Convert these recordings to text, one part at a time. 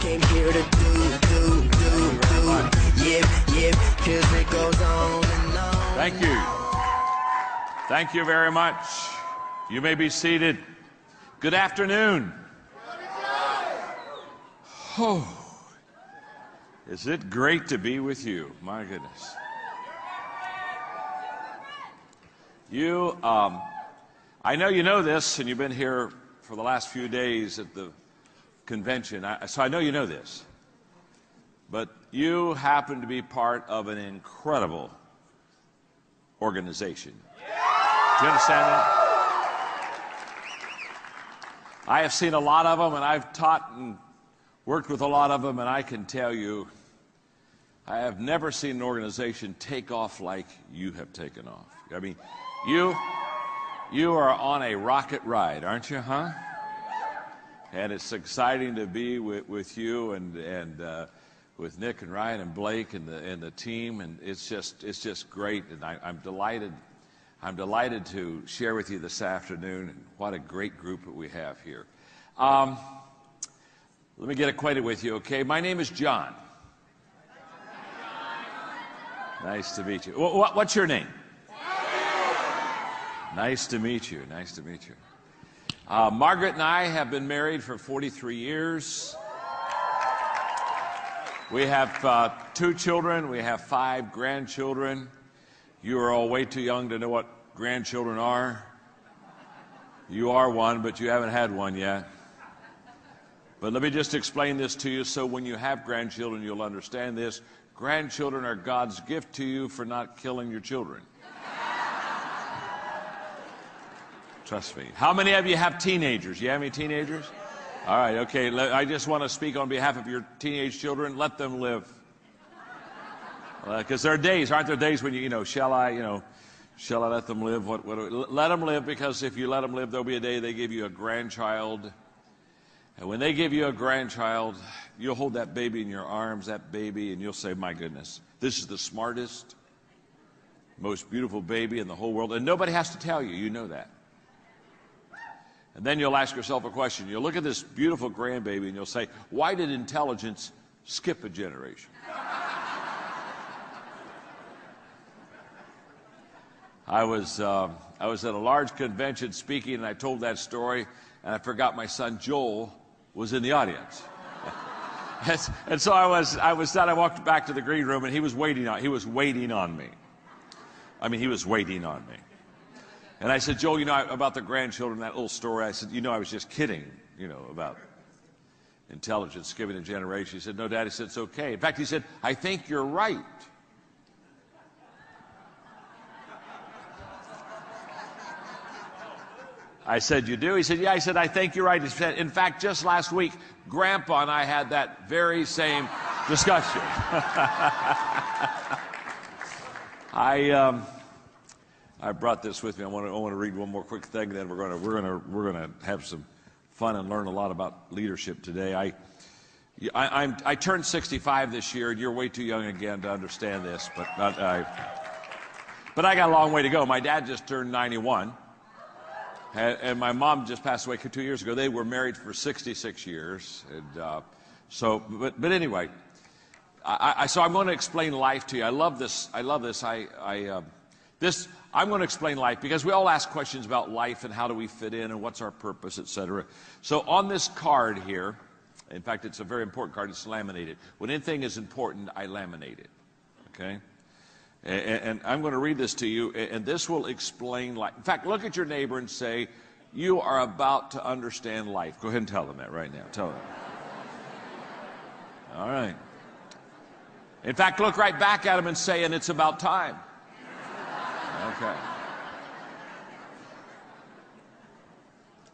came here to do. Yep, 'cause it goes on and on. Thank you. Thank you very much. You may be seated. Good afternoon. Oh, is it great to be with you? My goodness. You, I know you know this, and you've been here for the last few days at the convention, so I know you know this. But you happen to be part of an incredible organization. Do you understand that? I have seen a lot of them, and I've taught and worked with a lot of them, and I can tell you, I have never seen an organization take off like you have taken off. I mean, you are on a rocket ride, aren't you, huh? And it's exciting to be with you and with Nick and Ryan and Blake and the team, and it's just great, and I'm delighted. I'm delighted to share with you this afternoon, and what a great group that we have here. Let me get acquainted with you, okay? My name is John. Nice to meet you. What's your name? Nice to meet you. Nice to meet you. Margaret and I have been married for 43 years. We have 2 children. We have 5 grandchildren. You are all way too young to know what grandchildren are. You are one, but you haven't had one yet. But let me just explain this to you so when you have grandchildren, you'll understand this. Grandchildren are God's gift to you for not killing your children. Trust me. How many of you have teenagers? You have any teenagers? All right, okay. I just want to speak on behalf of your teenage children. Let them live. Because there are days, aren't there days when shall I let them live? Let them live, because if you let them live, there'll be a day they give you a grandchild. And when they give you a grandchild, you'll hold that baby in your arms, and you'll say, my goodness, this is the smartest, most beautiful baby in the whole world. And nobody has to tell you, you know that. And then you'll ask yourself a question. You'll look at this beautiful grandbaby and you'll say, why did intelligence skip a generation? I was at a large convention speaking, and I told that story, and I forgot my son Joel was in the audience. And so I was done. I walked back to the green room, and he was waiting on me. I mean, he was waiting on me. And I said, Joel, about the grandchildren, that little story, I said, I was just kidding, about intelligence skipping a generation. He said, no, Dad. He said, it's okay. In fact, he said, I think you're right. I said, you do? He said, yeah. I said, I think you're right. He said, in fact, just last week, Grandpa and I had that very same discussion. I brought this with me. I want to read one more quick thing, then we're going to have some fun and learn a lot about leadership today. I turned 65 this year, and you're way too young again to understand this, but I got a long way to go. My dad just turned 91, and my mom just passed away 2 years ago. They were married for 66 years, and but anyway, so I'm going to explain life to you. I love this. I'm going to explain life because we all ask questions about life and how do we fit in and what's our purpose, etc. So on this card here, in fact, it's a very important card. It's laminated. When anything is important, I laminate it. Okay? And I'm going to read this to you, and this will explain life. In fact, look at your neighbor and say, you are about to understand life. Go ahead and tell them that right now. Tell them. All right. In fact, look right back at them and say, and it's about time. Okay.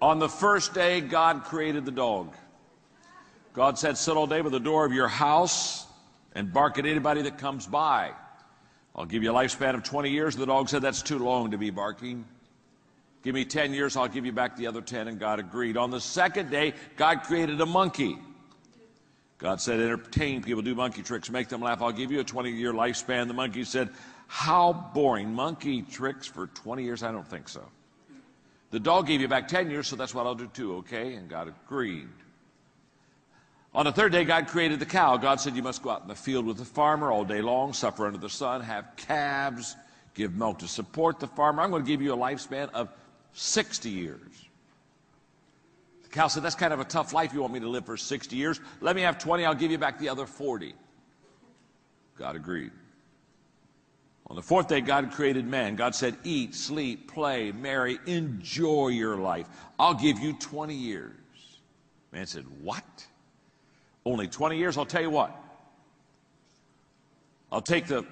On the first day, God created the dog. God said, sit all day by the door of your house and bark at anybody that comes by. I'll give you a lifespan of 20 years. The dog said, that's too long to be barking. Give me 10 years, I'll give you back the other 10, and God agreed. On the second day, God created a monkey. God said, entertain people, do monkey tricks, make them laugh. I'll give you a 20-year lifespan. The monkey said, how boring. Monkey tricks for 20 years? I don't think so. The dog gave you back 10 years, so that's what I'll do too, okay? And God agreed. On the third day, God created the cow. God said, you must go out in the field with the farmer all day long, suffer under the sun, have calves, give milk to support the farmer. I'm going to give you a lifespan of 60 years. The cow said, that's kind of a tough life. You want me to live for 60 years? Let me have 20. I'll give you back the other 40. God agreed. On the fourth day, God created man. God said, eat, sleep, play, marry, enjoy your life. I'll give you 20 years. Man said, what? Only 20 years? I'll tell you what. I'll take the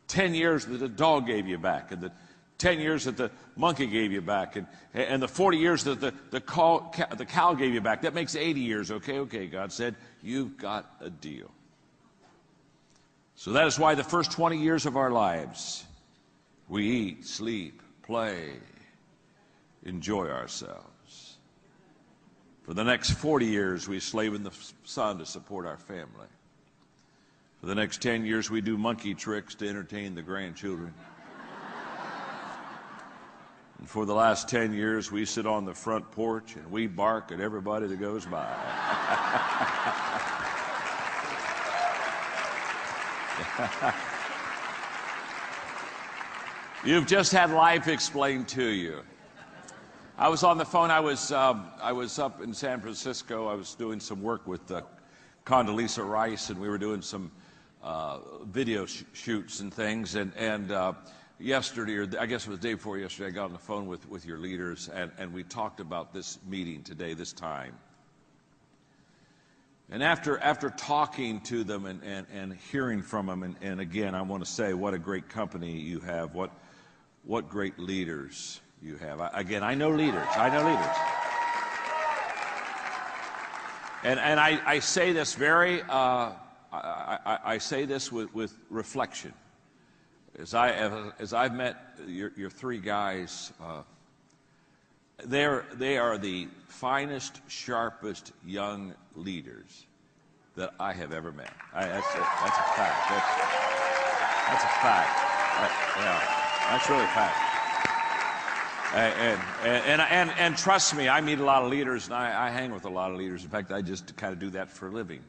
10 years that the dog gave you back, and the 10 years that the monkey gave you back, and the 40 years that the cow gave you back. That makes 80 years. Okay, God said, you've got a deal. So that is why the first 20 years of our lives, we eat, sleep, play, enjoy ourselves. For the next 40 years, we slave in the sun to support our family. For the next 10 years, we do monkey tricks to entertain the grandchildren. And for the last 10 years, we sit on the front porch and we bark at everybody that goes by. You've just had life explained to you. I was on the phone. I was up in San Francisco. I was doing some work with Condoleezza Rice, and we were doing some video shoots and things. And yesterday, or I guess it was the day before yesterday, I got on the phone with your leaders, and we talked about this meeting today, this time. And after talking to them and hearing from them, and again, I want to say what a great company you have, what great leaders you have. I know leaders. And I say this I say this with reflection. As I've met your three guys, they are the finest, sharpest young leaders that I have ever met. That's a fact. That's a fact. That's really a fact. And trust me, I meet a lot of leaders, and I hang with a lot of leaders. In fact, I just kind of do that for a living.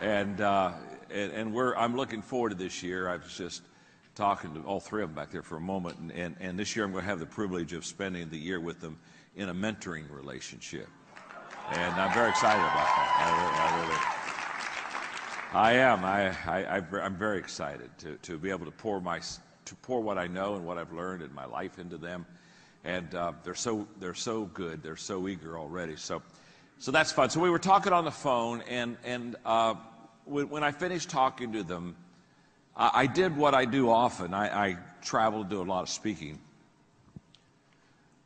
And I'm looking forward to this year. I was just talking to all three of them back there for a moment, and this year I'm going to have the privilege of spending the year with them in a mentoring relationship, and I'm very excited about that. I am. I'm very excited to be able to pour what I know and what I've learned in my life into them, and they're so good. They're so eager already. So that's fun. So we were talking on the phone, and when I finished talking to them, I did what I do often. I travel, do a lot of speaking.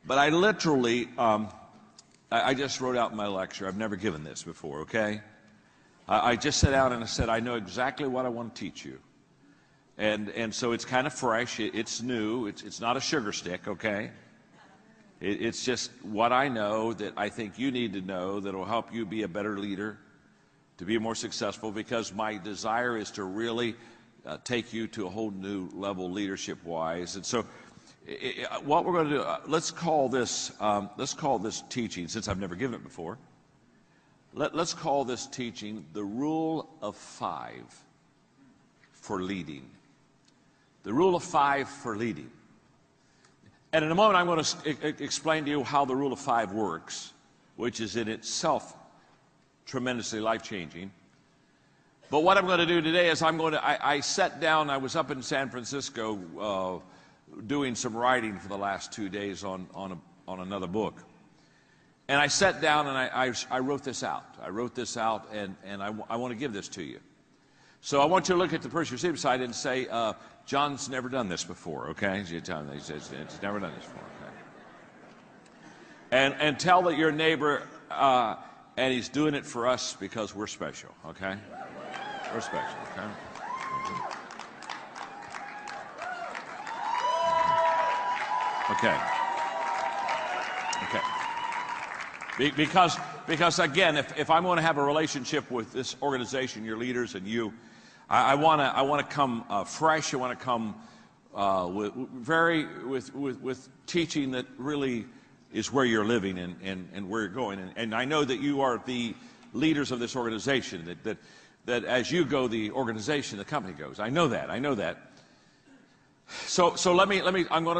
But I literally, I just wrote out my lecture. I've never given this before, okay? I just sat down and I said, I know exactly what I want to teach you. And so it's kind of fresh. It's new. It's not a sugar stick, okay? It's just what I know that I think you need to know that will help you be a better leader, to be more successful, because my desire is to really take you to a whole new level leadership-wise. And so what we're going to do, let's call this teaching, since I've never given it before, let's call this teaching the Rule of 5 for leading. The Rule of 5 for leading. And in a moment I'm going to explain to you how the Rule of 5 works, which is in itself tremendously life-changing. But what I'm going to do today is I sat down. I was up in San Francisco doing some writing for the last 2 days on another book. And I sat down and I wrote this out. And I want to give this to you. So I want you to look at the person you're beside and say, John's never done this before, okay? John, he says, he's never done this before, okay? And tell that your neighbor, and he's doing it for us because we're special, okay? We're special, okay? Okay. Because again, if I'm going to have a relationship with this organization, your leaders, and you, I want to come fresh. I want to come with teaching that really is where you're living and where you're going. And I know that you are the leaders of this organization, that as you go, the organization, the company goes. I know that. So let me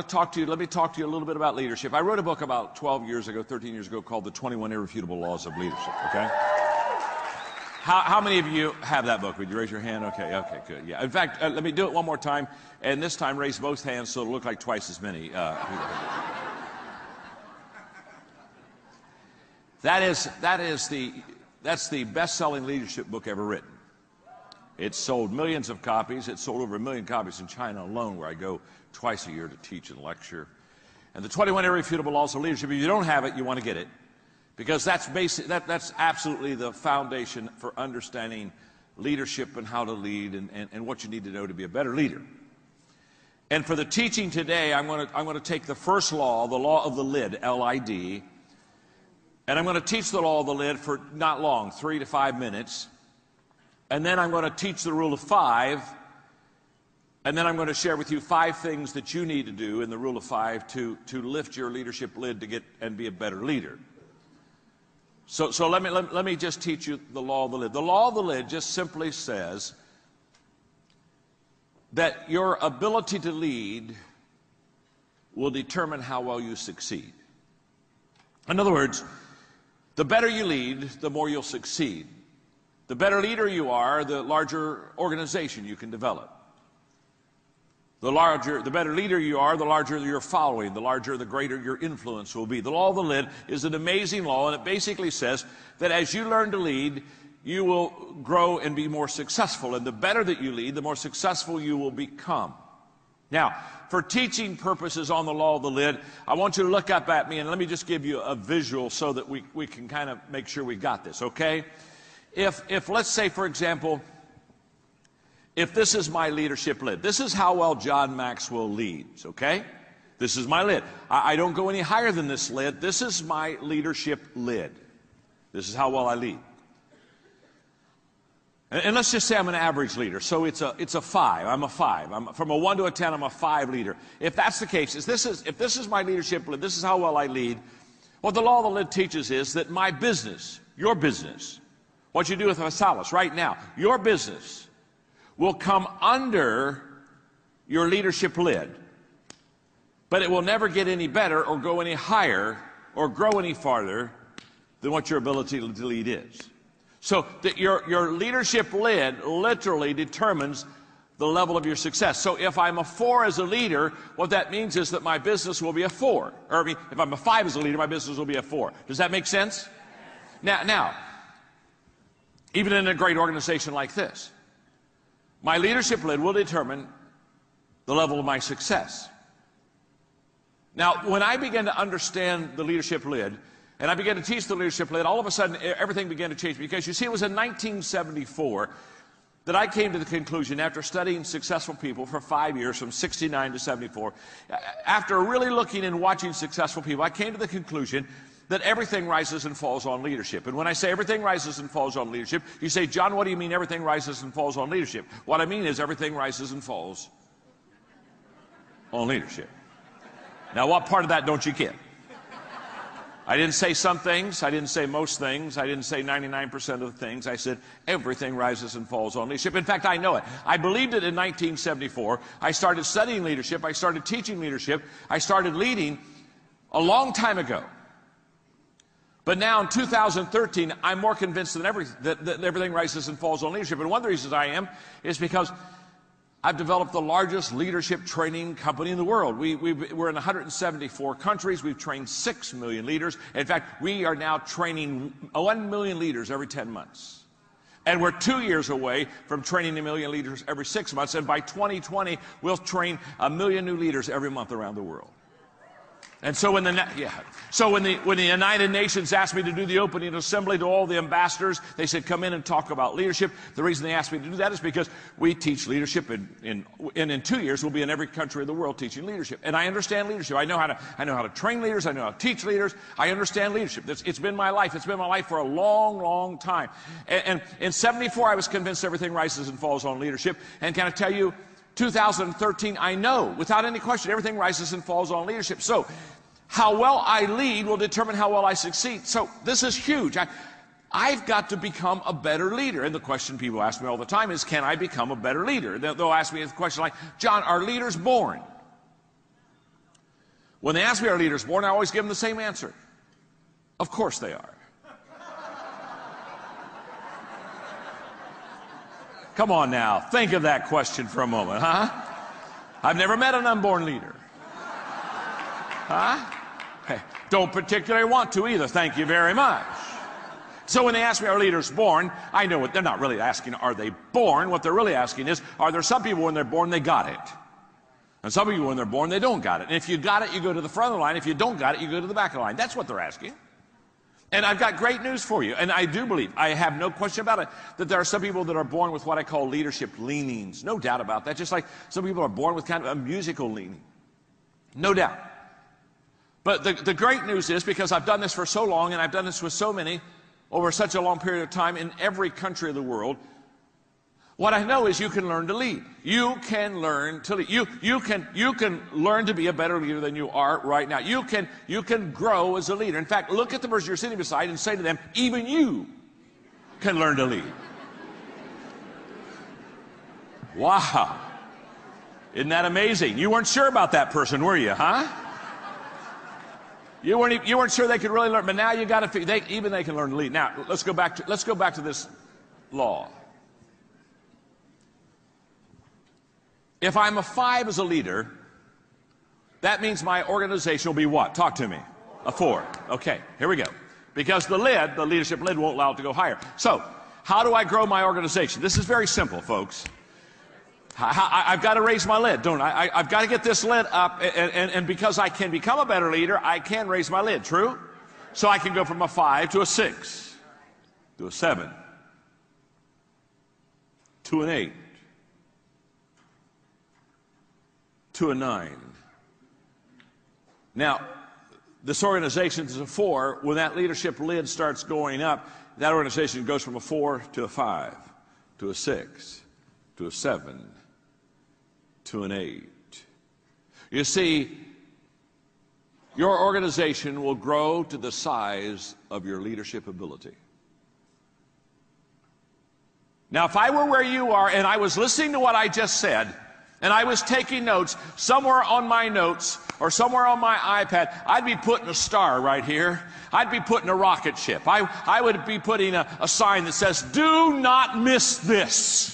talk to you a little bit about leadership. I wrote a book about 13 years ago called The 21 Irrefutable Laws of Leadership, okay? How many of you have that book? Would you raise your hand? Okay, good. Yeah. In fact, let me do it one more time, and this time raise both hands so it'll look like twice as many. That's the best-selling leadership book ever written. It's sold millions of copies. It's sold over 1 million copies in China alone, where I go twice a year to teach and lecture. And the 21 Irrefutable Laws of Leadership, if you don't have it, you want to get it. Because that's absolutely the foundation for understanding leadership and how to lead and what you need to know to be a better leader. And for the teaching today, I'm going to take the first law, the law of the lid, L-I-D, and I'm going to teach the law of the lid for not long, 3 to 5 minutes. And then I'm going to teach the rule of 5, and then I'm going to share with you 5 things that you need to do in the rule of 5 to lift your leadership lid to get and be a better leader. So let me just teach you the law of the lid. The law of the lid just simply says that your ability to lead will determine how well you succeed. In other words, the better you lead, the more you'll succeed. The better leader you are, the larger organization you can develop. The better leader you are, the larger your following, the greater your influence will be. The law of the lid is an amazing law, and it basically says that as you learn to lead, you will grow and be more successful. And the better that you lead, the more successful you will become. Now, for teaching purposes on the law of the lid, I want you to look up at me, and let me just give you a visual so that we can kind of make sure we got this, okay? If let's say, for example, if this is my leadership lid, this is how well John Maxwell leads, okay? This is my lid. I don't go any higher than this lid. This is my leadership lid. This is how well I lead. And let's just say I'm an average leader, so it's a 5. I'm a 5. From a 1 to a 10, I'm a 5 leader. If that's the case, if this is my leadership lid, this is how well I lead, what the law of the lid teaches is that my business, your business, what you do with Vasalis right now, your business will come under your leadership lid, but it will never get any better or go any higher or grow any farther than what your ability to lead is. So that your leadership lid literally determines the level of your success. So if I'm a 4 as a leader, what that means is that my business will be a 4. Or if I'm a 5 as a leader, my business will be a 4. Does that make sense? Now, even in a great organization like this, my leadership lid will determine the level of my success. Now, when I began to understand the leadership lid, and I began to teach the leadership lid, all of a sudden everything began to change. Because you see, it was in 1974 that I came to the conclusion, after studying successful people for 5 years, from 69 to 74, after really looking and watching successful people, I came to the conclusion that everything rises and falls on leadership. And when I say everything rises and falls on leadership, you say, John, what do you mean everything rises and falls on leadership? What I mean is everything rises and falls on leadership. Now, what part of that don't you get? I didn't say some things. I didn't say most things. I didn't say 99% of the things. I said everything rises and falls on leadership. In fact, I know it. I believed it in 1974. I started studying leadership. I started teaching leadership. I started leading a long time ago. But now in 2013, I'm more convinced than ever that everything rises and falls on leadership. And one of the reasons I am is because I've developed the largest leadership training company in the world. We're in 174 countries. We've trained 6 million leaders. In fact, we are now training 1 million leaders every 10 months. And we're 2 years away from training 1 million leaders every 6 months. And by 2020, we'll train 1 million new leaders every month around the world. And so when the United Nations asked me to do the opening assembly to all the ambassadors, they said, come in and talk about leadership. The reason they asked me to do that is because we teach leadership, and in 2 years we'll be in every country of the world teaching leadership. And I understand leadership. I know how to train leaders. I know how to teach leaders. I understand leadership. It's been my life. It's been my life for a long, long time. And in 74, I was convinced everything rises and falls on leadership. And can I tell you, 2013, I know, without any question, everything rises and falls on leadership. So, how well I lead will determine how well I succeed. So, this is huge. I've got to become a better leader. And the question people ask me all the time is, can I become a better leader? They'll ask me a question like, John, are leaders born? When they ask me, are leaders born, I always give them the same answer. Of course they are. Come on now, think of that question for a moment, huh? I've never met an unborn leader. Huh? Hey, don't particularly want to either, thank you very much. So when they ask me, are leaders born? I know what they're not really asking, are they born? What they're really asking is, are there some people when they're born, they got it? And some people when they're born, they don't got it. And if you got it, you go to the front of the line. If you don't got it, you go to the back of the line. That's what they're asking. And I've got great news for you. And I do believe, I have no question about it, that there are some people that are born with what I call leadership leanings. No doubt about that. Just like some people are born with kind of a musical leaning. No doubt. But the great news is, because I've done this for so long, and I've done this with so many, over such a long period of time in every country of the world, what I know is you can learn to lead. You can learn to lead. You can learn to be a better leader than you are right now. You can grow as a leader. In fact, look at the person you're sitting beside and say to them, even you can learn to lead. Wow. Isn't that amazing? You weren't sure about that person, were you, huh? You weren't sure they could really learn, but now you got to even they can learn to lead. Now, let's go back to this law. If I'm a 5 as a leader, that means my organization will be what? Talk to me. A 4. Okay, here we go. Because the leadership lid won't allow it to go higher. So, how do I grow my organization? This is very simple, folks. I've got to raise my lid, don't I? I've got to get this lid up, and because I can become a better leader, I can raise my lid, true? So I can go from a 5 to a 6, to a 7, to an 8, to a 9. Now, this organization is a 4. When that leadership lid starts going up, that organization goes from a 4 to a 5, to a 6, to a 7, to an 8. You see, your organization will grow to the size of your leadership ability. Now, if I were where you are and I was listening to what I just said, and I was taking notes, somewhere on my notes or somewhere on my iPad, I'd be putting a star right here. I'd be putting a rocket ship. I would be putting a sign that says, do not miss this.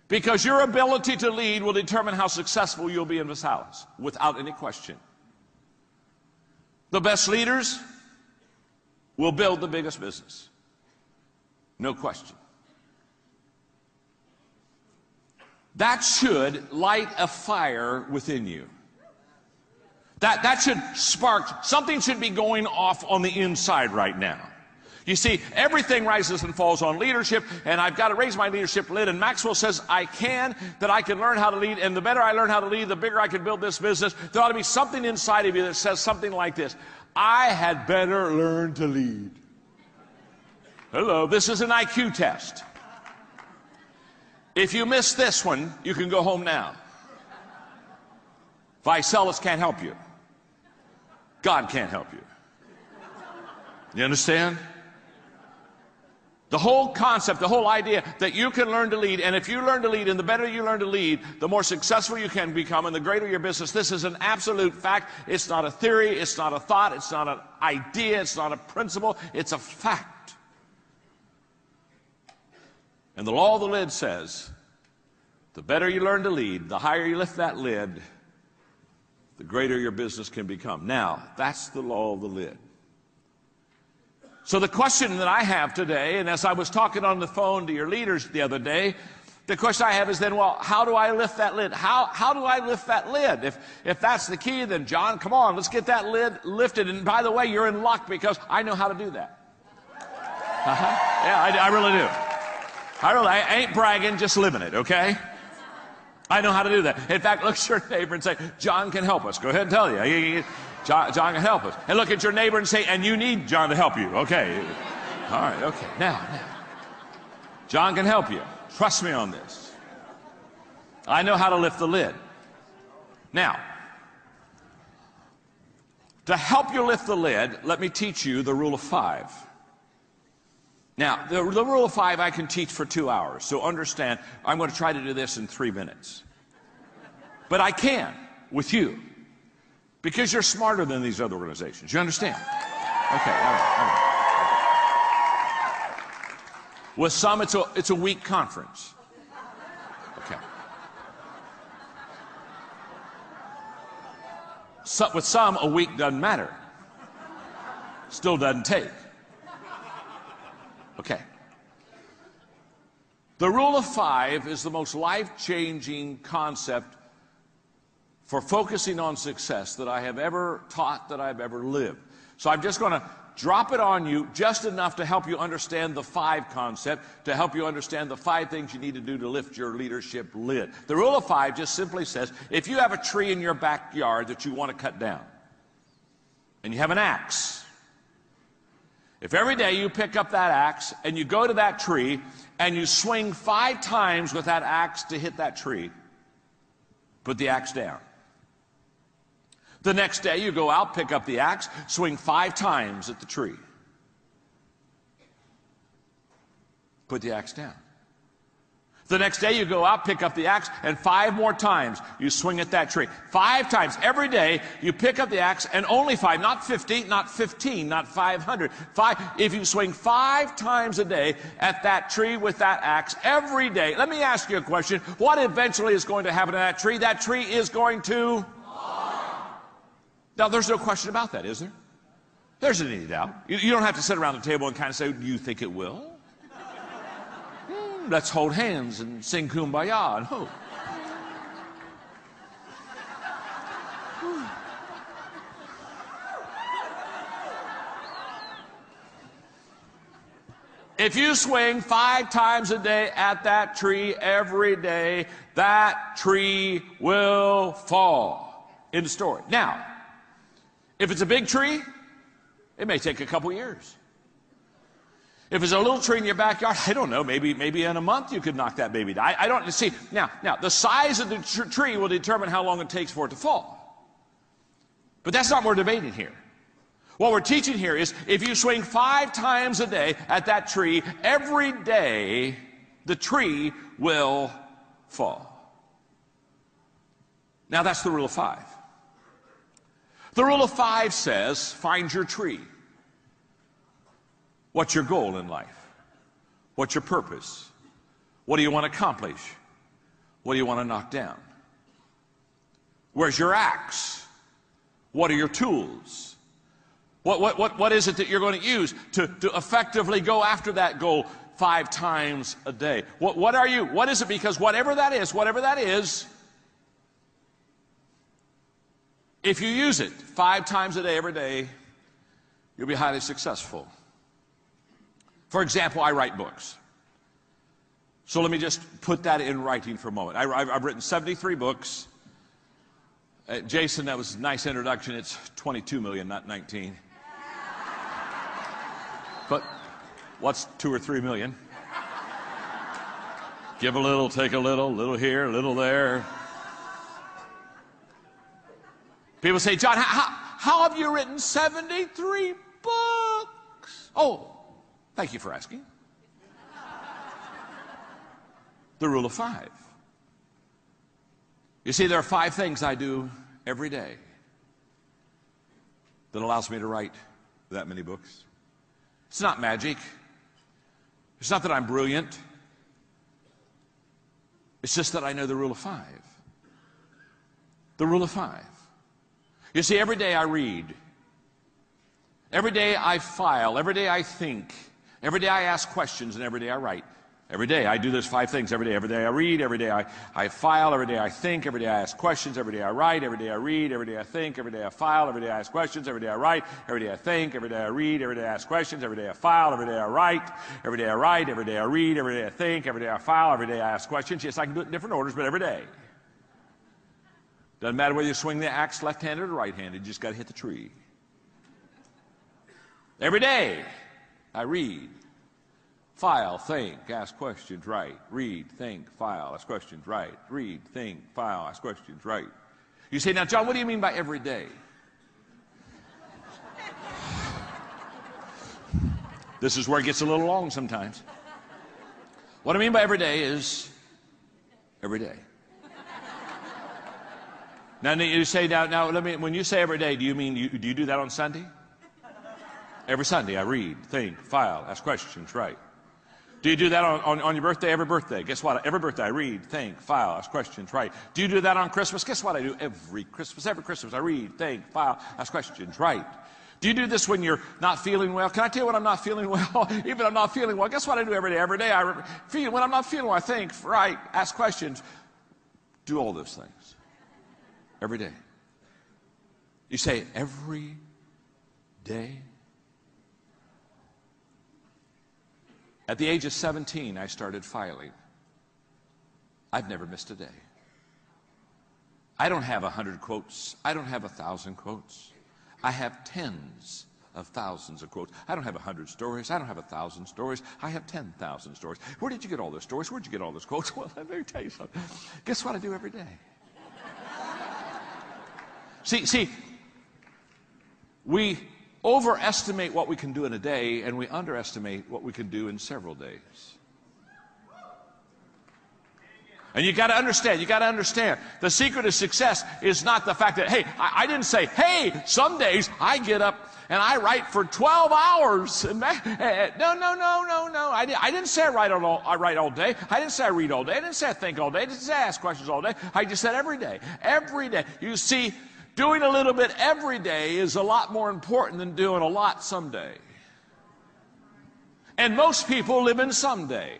Because your ability to lead will determine how successful you'll be in this house, without any question. The best leaders will build the biggest business. No question. That should light a fire within you. That should spark, something should be going off on the inside right now. You see, everything rises and falls on leadership, and I've got to raise my leadership lid. And Maxwell says I can learn how to lead, and the better I learn how to lead, the bigger I can build this business. There ought to be something inside of you that says something like this: I had better learn to lead. Hello, this is an IQ test. If you miss this one, you can go home now. Visalis can't help you. God can't help you. You understand? The whole concept, the whole idea that you can learn to lead, and if you learn to lead, and the better you learn to lead, the more successful you can become, and the greater your business. This is an absolute fact. It's not a theory, it's not a thought, it's not an idea, it's not a principle, it's a fact. And the law of the lid says, the better you learn to lead, the higher you lift that lid, the greater your business can become. Now, that's the law of the lid. So the question that I have today, and as I was talking on the phone to your leaders the other day, the question I have is then, well, how do I lift that lid? How do I lift that lid? If that's the key, then John, come on, let's get that lid lifted. And by the way, you're in luck because I know how to do that. Yeah, I really do. I ain't bragging, just living it, okay? I know how to do that. In fact, look at your neighbor and say, John can help us. Go ahead and tell you. John can help us. And look at your neighbor and say, and you need John to help you. Okay. All right, okay. Now. John can help you. Trust me on this. I know how to lift the lid. Now, To help you lift the lid, let me teach you the rule of 5. Now, the rule of 5 I can teach for 2 hours, so understand, I'm going to try to do this in 3 minutes. But I can, with you, because you're smarter than these other organizations. You understand? Okay, all right. With some, it's a week conference. Okay. So, with some, a week doesn't matter. Still doesn't take. Okay. The rule of 5 is the most life-changing concept for focusing on success that I have ever taught, that I've ever lived. So I'm just going to drop it on you just enough to help you understand the 5 concept, to help you understand the 5 things you need to do to lift your leadership lid. The rule of 5 just simply says, if you have a tree in your backyard that you want to cut down, and you have an axe, if every day you pick up that axe and you go to that tree and you swing 5 times with that axe to hit that tree, put the axe down. The next day you go out, pick up the axe, swing 5 times at the tree. Put the axe down. The next day you go out, pick up the axe, and 5 more times you swing at that tree. 5 times. Every day you pick up the axe, and only 5, not 50, not 15, not 500. 5. If you swing 5 times a day at that tree with that axe every day, let me ask you a question. What eventually is going to happen to that tree? That tree is going to... Now, there's no question about that, is there? There's any doubt. You don't have to sit around the table and kind of say, do you think it will? Let's hold hands and sing Kumbaya and hope. If you swing 5 times a day at that tree every day, that tree will fall. End of story. Now, if it's a big tree, it may take a couple years. If it's a little tree in your backyard, I don't know, maybe in a month you could knock that baby down. I don't see. Now, the size of the tree will determine how long it takes for it to fall. But that's not what we're debating here. What we're teaching here is if you swing 5 times a day at that tree, every day the tree will fall. Now, that's the rule of 5. The rule of 5 says, find your tree. What's your goal in life? What's your purpose? What do you want to accomplish? What do you want to knock down? Where's your axe? What are your tools? What is it that you're going to use to effectively go after that goal 5 times a day? What are you? What is it? Because whatever that is, if you use it 5 times a day, every day, you'll be highly successful. For example, I write books. So let me just put that in writing for a moment. I've written 73 books. Jason, that was a nice introduction. It's 22 million, not 19. But what's 2 or 3 million? Give a little, take a little here, a little there. People say, John, how have you written 73 books? Oh, thank you for asking. The rule of 5. You see, there are 5 things I do every day that allows me to write that many books. It's not magic. It's not that I'm brilliant. It's just that I know the rule of 5. The rule of 5. You see, every day I read. Every day I file. Every day I think. Every day I ask questions, and every day I write. Every day I do those 5 things. Every day I read. Every day I file. Every day I think. Every day I ask questions. Every day I write. Every day I read. Every day I think. Every day I file. Every day I ask questions. Every day I write. Every day I think. Every day I read. Every day I ask questions. Every day I file. Every day I write. Every day I write. Every day I read. Every day I think. Every day I file. Every day I ask questions. Yes, I can do it in different orders, but every day. Doesn't matter whether you swing the axe left-handed or right-handed. You just got to hit the tree. Every day I read. File, think, ask questions, write. Read, think, file, ask questions, write. Read, think, file, ask questions, write. You say, now, John, what do you mean by every day? This is where it gets a little long sometimes. What I mean by every day is every day. Now you say, when you say every day, do you mean, do you do that on Sunday? Every Sunday I read, think, file, ask questions, write. Do you do that on your birthday? Every birthday. Guess what? Every birthday I read, think, file, ask questions, write. Do you do that on Christmas? Guess what I do every Christmas? Every Christmas I read, think, file, ask questions, write. Do you do this when you're not feeling well? Can I tell you when I'm not feeling well? Even I'm not feeling well. Guess what I do every day? Every day when I'm not feeling well, I think, write, ask questions, do all those things. Every day. You say, every day? At the age of 17, I started filing. I've never missed a day. I don't have 100 quotes. I don't have 1,000 quotes. I have tens of thousands of quotes. I don't have 100 stories. I don't have 1,000 stories. I have 10,000 stories. Where did you get all those stories? Where did you get all those quotes? Well, let me tell you something. Guess what I do every day? See, we overestimate what we can do in a day, and we underestimate what we can do in several days. And you got to understand, the secret of success is not the fact that, hey, I didn't say, hey, some days I get up and I write for 12 hours. No. I didn't say I write all day. I didn't say I read all day. I didn't say I think all day. I didn't say I ask questions all day. I just said every day. Every day. You see, doing a little bit every day is a lot more important than doing a lot someday. And most people live in someday.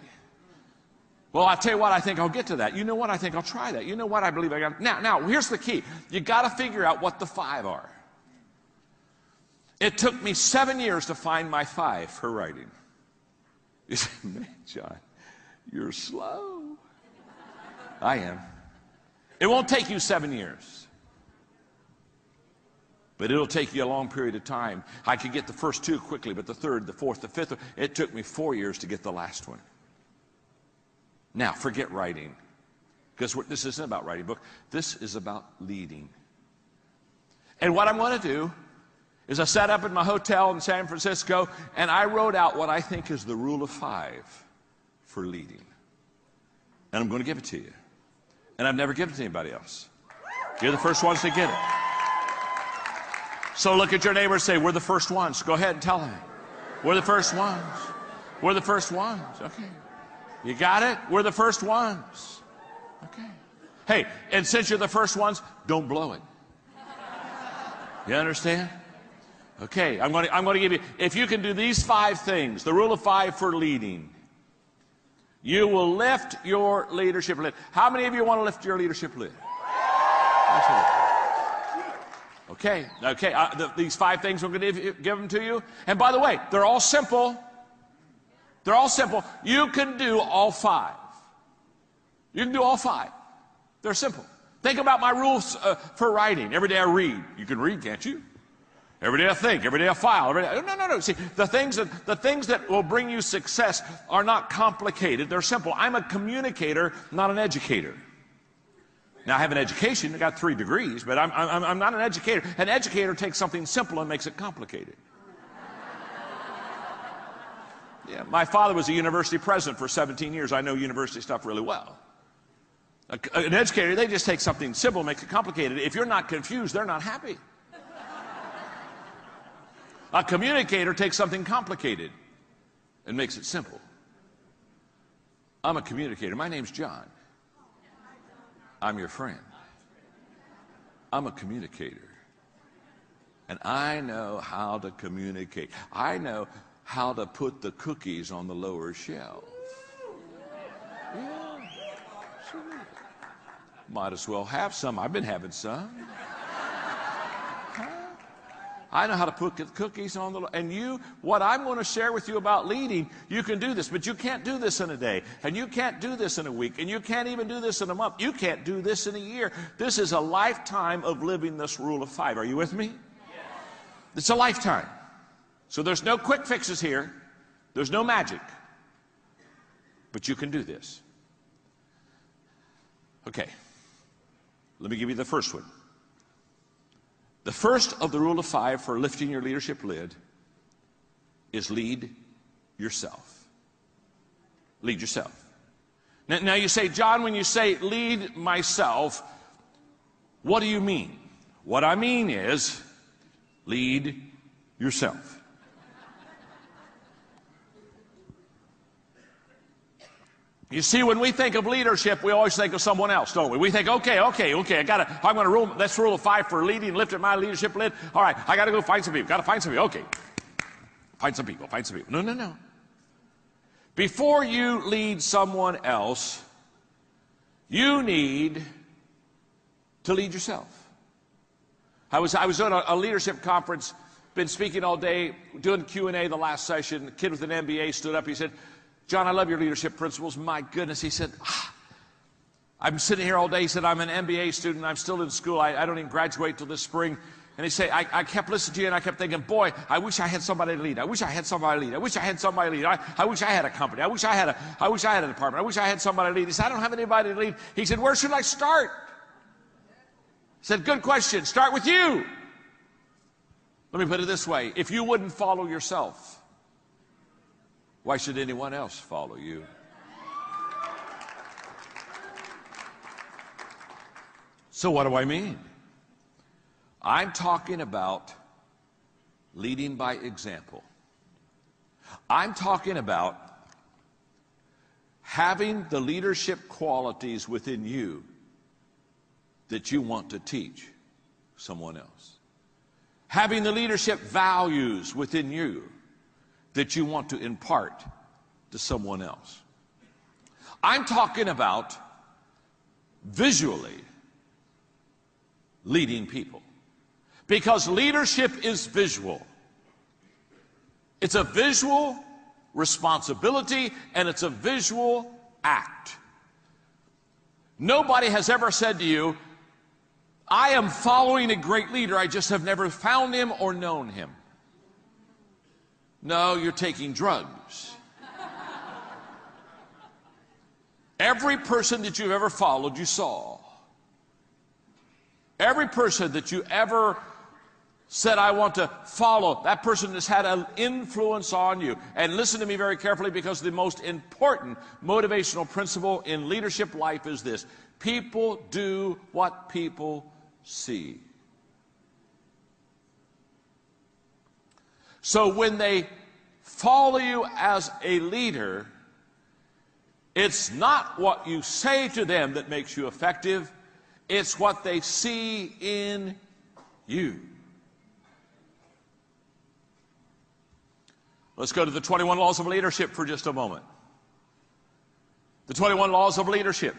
Well, I'll tell you what, I think I'll get to that. You know what, I think I'll try that. You know what, I believe I got. Now, here's the key. You got to figure out what the 5 are. It took me 7 years to find my 5 for writing. You say, man, John, you're slow. I am. It won't take you 7 years. But it'll take you a long period of time. I could get the first 2 quickly, but the 3rd, the 4th, the 5th, it took me 4 years to get the last one. Now, forget writing, because this isn't about writing a book. This is about leading. And what I'm going to do is I sat up in my hotel in San Francisco, and I wrote out what I think is the rule of 5 for leading. And I'm going to give it to you. And I've never given it to anybody else. You're the first ones to get it. So look at your neighbor and say, we're the first ones. Go ahead and tell him. We're the first ones. We're the first ones. Okay. You got it? We're the first ones. Okay. Hey, and since you're the first ones, don't blow it. You understand? Okay, I'm going to give you, if you can do these 5 things, the rule of 5 for leading, you will lift your leadership lid. How many of you want to lift your leadership lid? Okay, these 5 things, I'm going to give them to you. And by the way, they're all simple. They're all simple. You can do all 5. You can do all 5. They're simple. Think about my rules for writing. Every day I read. You can read, can't you? Every day I think. Every day I file. Every day, no. See, the things that will bring you success are not complicated. They're simple. I'm a communicator, not an educator. Now, I have an education. I got 3 degrees, but I'm not an educator. An educator takes something simple and makes it complicated. Yeah, my father was a university president for 17 years. I know university stuff really well. An educator, they just take something simple and make it complicated. If you're not confused, they're not happy. A communicator takes something complicated and makes it simple. I'm a communicator. My name's John. I'm your friend. I'm a communicator. And I know how to communicate. I know how to put the cookies on the lower shelf. Yeah, sure. Might as well have some. I've been having some. I know how to put the cookies on the, and what I'm going to share with you about leading, you can do this, but you can't do this in a day, and you can't do this in a week, and you can't even do this in a month. You can't do this in a year. This is a lifetime of living this rule of 5. Are you with me? Yes. It's a lifetime. So there's no quick fixes here. There's no magic. But you can do this. Okay. Let me give you the first one. The first of the rule of 5 for lifting your leadership lid is lead yourself. Lead yourself. Now you say, John, when you say lead myself, what do you mean? What I mean is lead yourself. You see, when we think of leadership, we always think of someone else, don't we? We think, okay, I'm going to rule, let's rule of 5 for leading, lifting my leadership lid. All right, I got to go find some people. Got to find some people. Okay. Find some people. No. Before you lead someone else, you need to lead yourself. I was at a leadership conference, been speaking all day, doing Q&A the last session. A kid with an MBA stood up. He said, John, I love your leadership principles. My goodness. He said, I'm sitting here all day. He said, I'm an MBA student. I'm still in school. I don't even graduate till this spring. And he said, I kept listening to you, and I kept thinking, boy, I wish I had somebody to lead. I wish I had somebody to lead. I wish I had somebody to lead. I wish I had a company. I wish I had a department. I wish I had somebody to lead. He said, I don't have anybody to lead. He said, where should I start? He said, good question. Start with you. Let me put it this way. If you wouldn't follow yourself, why should anyone else follow you? So what do I mean? I'm talking about leading by example. I'm talking about having the leadership qualities within you that you want to teach someone else. Having the leadership values within you that you want to impart to someone else. I'm talking about visually leading people. Because leadership is visual. It's a visual responsibility, and it's a visual act. Nobody has ever said to you, I am following a great leader, I just have never found him or known him. No, you're taking drugs. Every person that you've ever followed, you saw. Every person that you ever said, I want to follow, that person has had an influence on you. And listen to me very carefully, because the most important motivational principle in leadership life is this: people do what people see. So when they follow you as a leader, it's not what you say to them that makes you effective, it's what they see in you. Let's go to the 21 laws of leadership for just a moment. The 21 laws of leadership.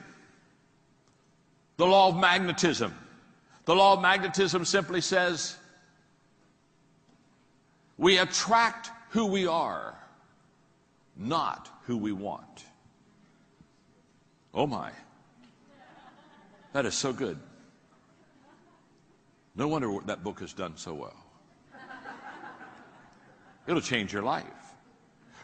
The law of magnetism. The law of magnetism simply says, we attract who we are, not who we want. Oh my. That is so good. No wonder that book has done so well. It'll change your life.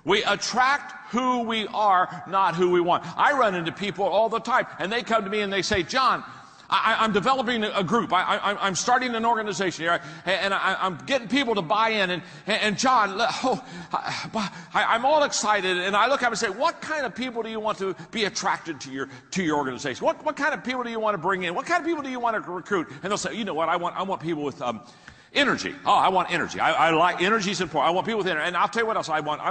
We attract who we are, not who we want. I run into people all the time, and they come to me and they say, John, I'm developing a group. I'm starting an organization here, and I'm getting people to buy in. And John, I'm all excited, and I look at them and say, what kind of people do you want to be attracted to your organization? What kind of people do you want to bring in? What kind of people do you want to recruit? And they'll say, you know what, I want people with energy. Oh, I want energy. I like energy is important. I want people with energy. And I'll tell you what else I want. I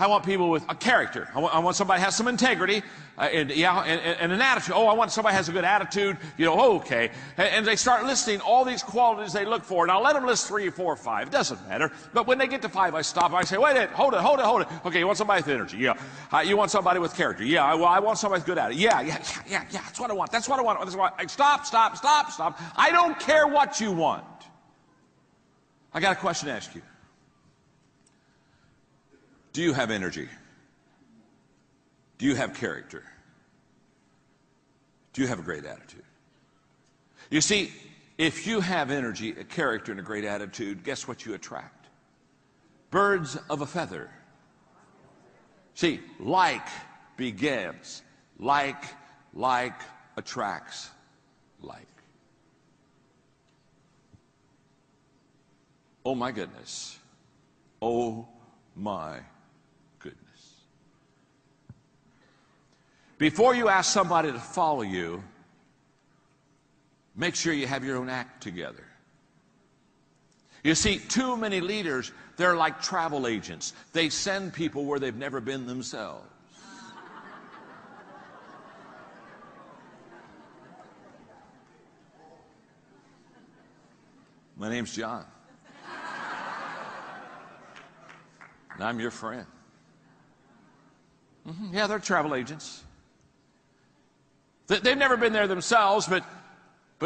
want people with a character. I want somebody who has some integrity and an attitude. Oh, I want somebody who has a good attitude. You know, okay. And they start listing all these qualities they look for. And I'll let them list 3, 4, 5. It doesn't matter. But when they get to 5, I stop. I say, wait a minute. Hold it. Okay, you want somebody with energy? Yeah. You want somebody with character? Yeah. Well, I want somebody with good attitude. Yeah. That's what I want. That's what I want. Stop. I don't care what you want. I got a question to ask you. Do you have energy? Do you have character? Do you have a great attitude? You see, if you have energy, a character, and a great attitude, guess what you attract? Birds of a feather. See, like begets, like attracts like. Oh my goodness. Oh my Before you ask somebody to follow you, make sure you have your own act together. You see, too many leaders, they're like travel agents. They send people where they've never been themselves. My name's John. And I'm your friend. Yeah, they're travel agents. They've never been there themselves, but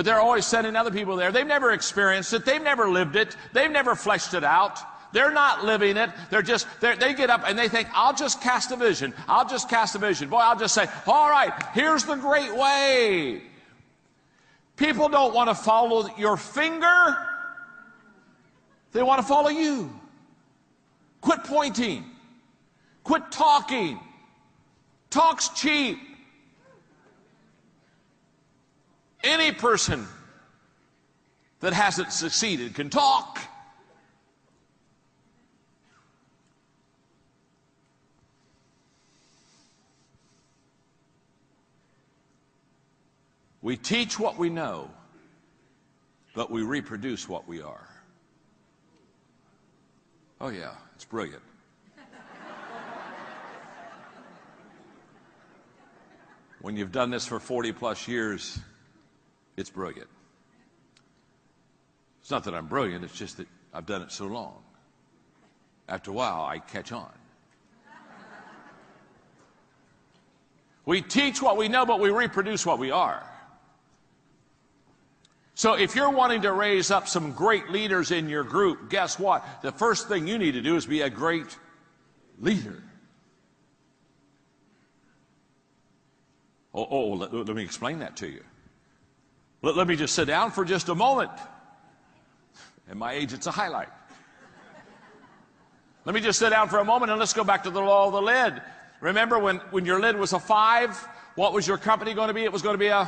they're always sending other people there. They've never experienced it. They've never lived it. They've never fleshed it out. They're not living it. They get up and they think, I'll just cast a vision. I'll just cast a vision. Boy, I'll just say, all right, here's the great way. People don't want to follow your finger. They want to follow you. Quit pointing. Quit talking. Talk's cheap. Any person that hasn't succeeded can talk. We teach what we know, but we reproduce what we are. Oh yeah, it's brilliant. When you've done this for 40 plus years, it's brilliant. It's not that I'm brilliant, it's just that I've done it so long. After a while, I catch on. We teach what we know, but we reproduce what we are. So if you're wanting to raise up some great leaders in your group, guess what? The first thing you need to do is be a great leader. Let me explain that to you. Let me just sit down for just a moment. At my age, it's a highlight. Let me just sit down for a moment and let's go back to the law of the lid. Remember when your lid was a 5, what was your company going to be? It was going to be a...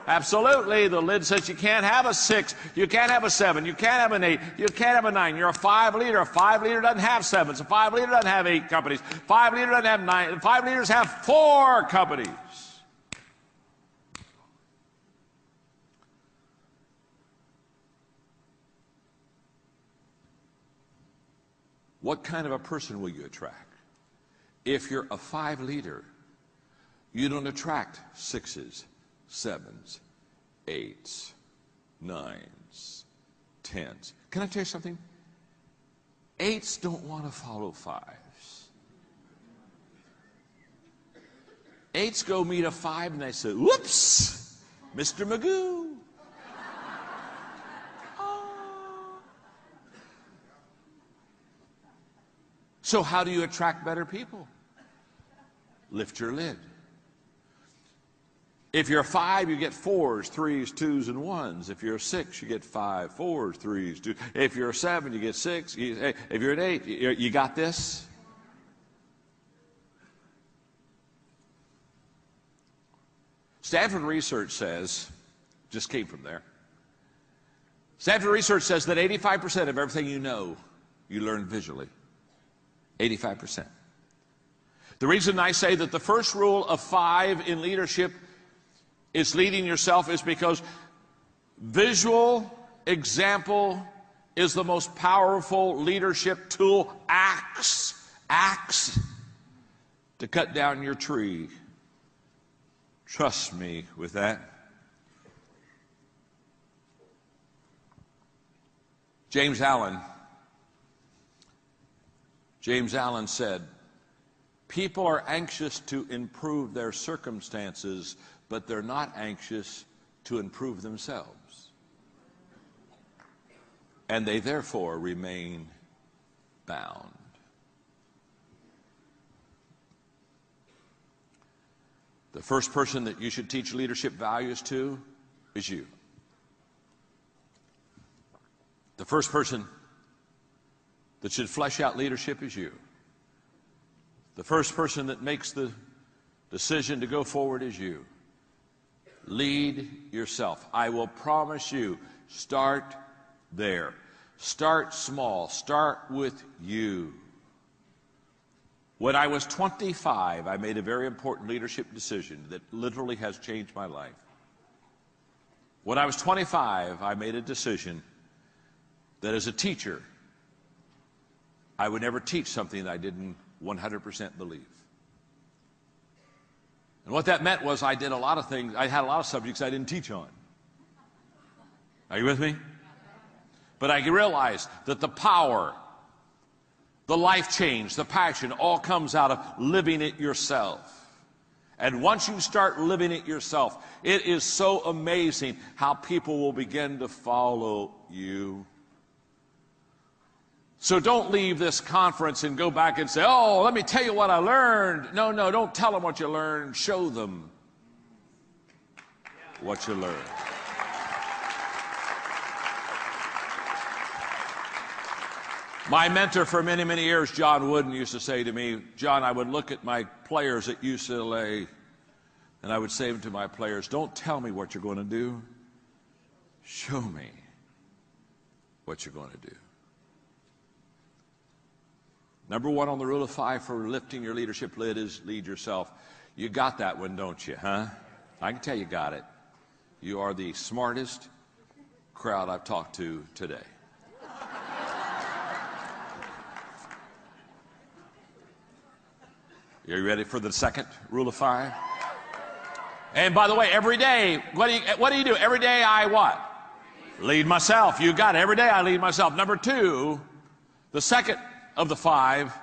Absolutely. The lid says you can't have a 6, you can't have a 7, you can't have an 8, you can't have a 9. You're a 5 leader. A 5 leader doesn't have 7s. A 5 leader doesn't have 8 companies. 5 leader doesn't have 9. 5 leaders have 4 companies. What kind of a person will you attract? If you're a 5 leader, you don't attract 6s, 7s, 8s, 9s, 10s. Can I tell you something? 8s don't want to follow 5s. 8s go meet a 5 and they say, whoops, Mr. Magoo. So how do you attract better people? Lift your lid. If you're a 5, you get 4s, 3s, 2s, and 1s. If you're a 6, you get 5, 4s, 3s, 2s. If you're a 7, you get 6. If you're an 8, you got this? Stanford research says, just came from there. Stanford research says that 85% of everything you know, you learn visually. 85%. The reason I say that the first rule of 5 in leadership is leading yourself is because visual example is the most powerful leadership tool. Axe to cut down your tree. Trust me with that. James Allen said, people are anxious to improve their circumstances, but they're not anxious to improve themselves. And they therefore remain bound. The first person that you should teach leadership values to is you. The first person that should flesh out leadership is you. The first person that makes the decision to go forward is you. Lead yourself. I will promise you, start there. Start small. Start with you. When I was 25, I made a very important leadership decision that literally has changed my life. When I was 25, I made a decision that as a teacher, I would never teach something that I didn't 100% believe. And what that meant was I did a lot of things, I had a lot of subjects I didn't teach on. Are you with me? But I realized that the power, the life change, the passion, all comes out of living it yourself. And once you start living it yourself, it is so amazing how people will begin to follow you. So don't leave this conference and go back and say, oh, let me tell you what I learned. No, don't tell them what you learned. Show them what you learned. My mentor for many, many years, John Wooden, used to say to me, John, I would look at my players at UCLA and I would say to my players, don't tell me what you're going to do. Show me what you're going to do. Number one on the rule of 5 for lifting your leadership lid is lead yourself. You got that one, don't you, huh? I can tell you got it. You are the smartest crowd I've talked to today. Are you ready for the second rule of 5? And by the way, every day, what do you do? Every day I what? Lead myself. You got it. Every day I lead myself. Number 2, the second of the 5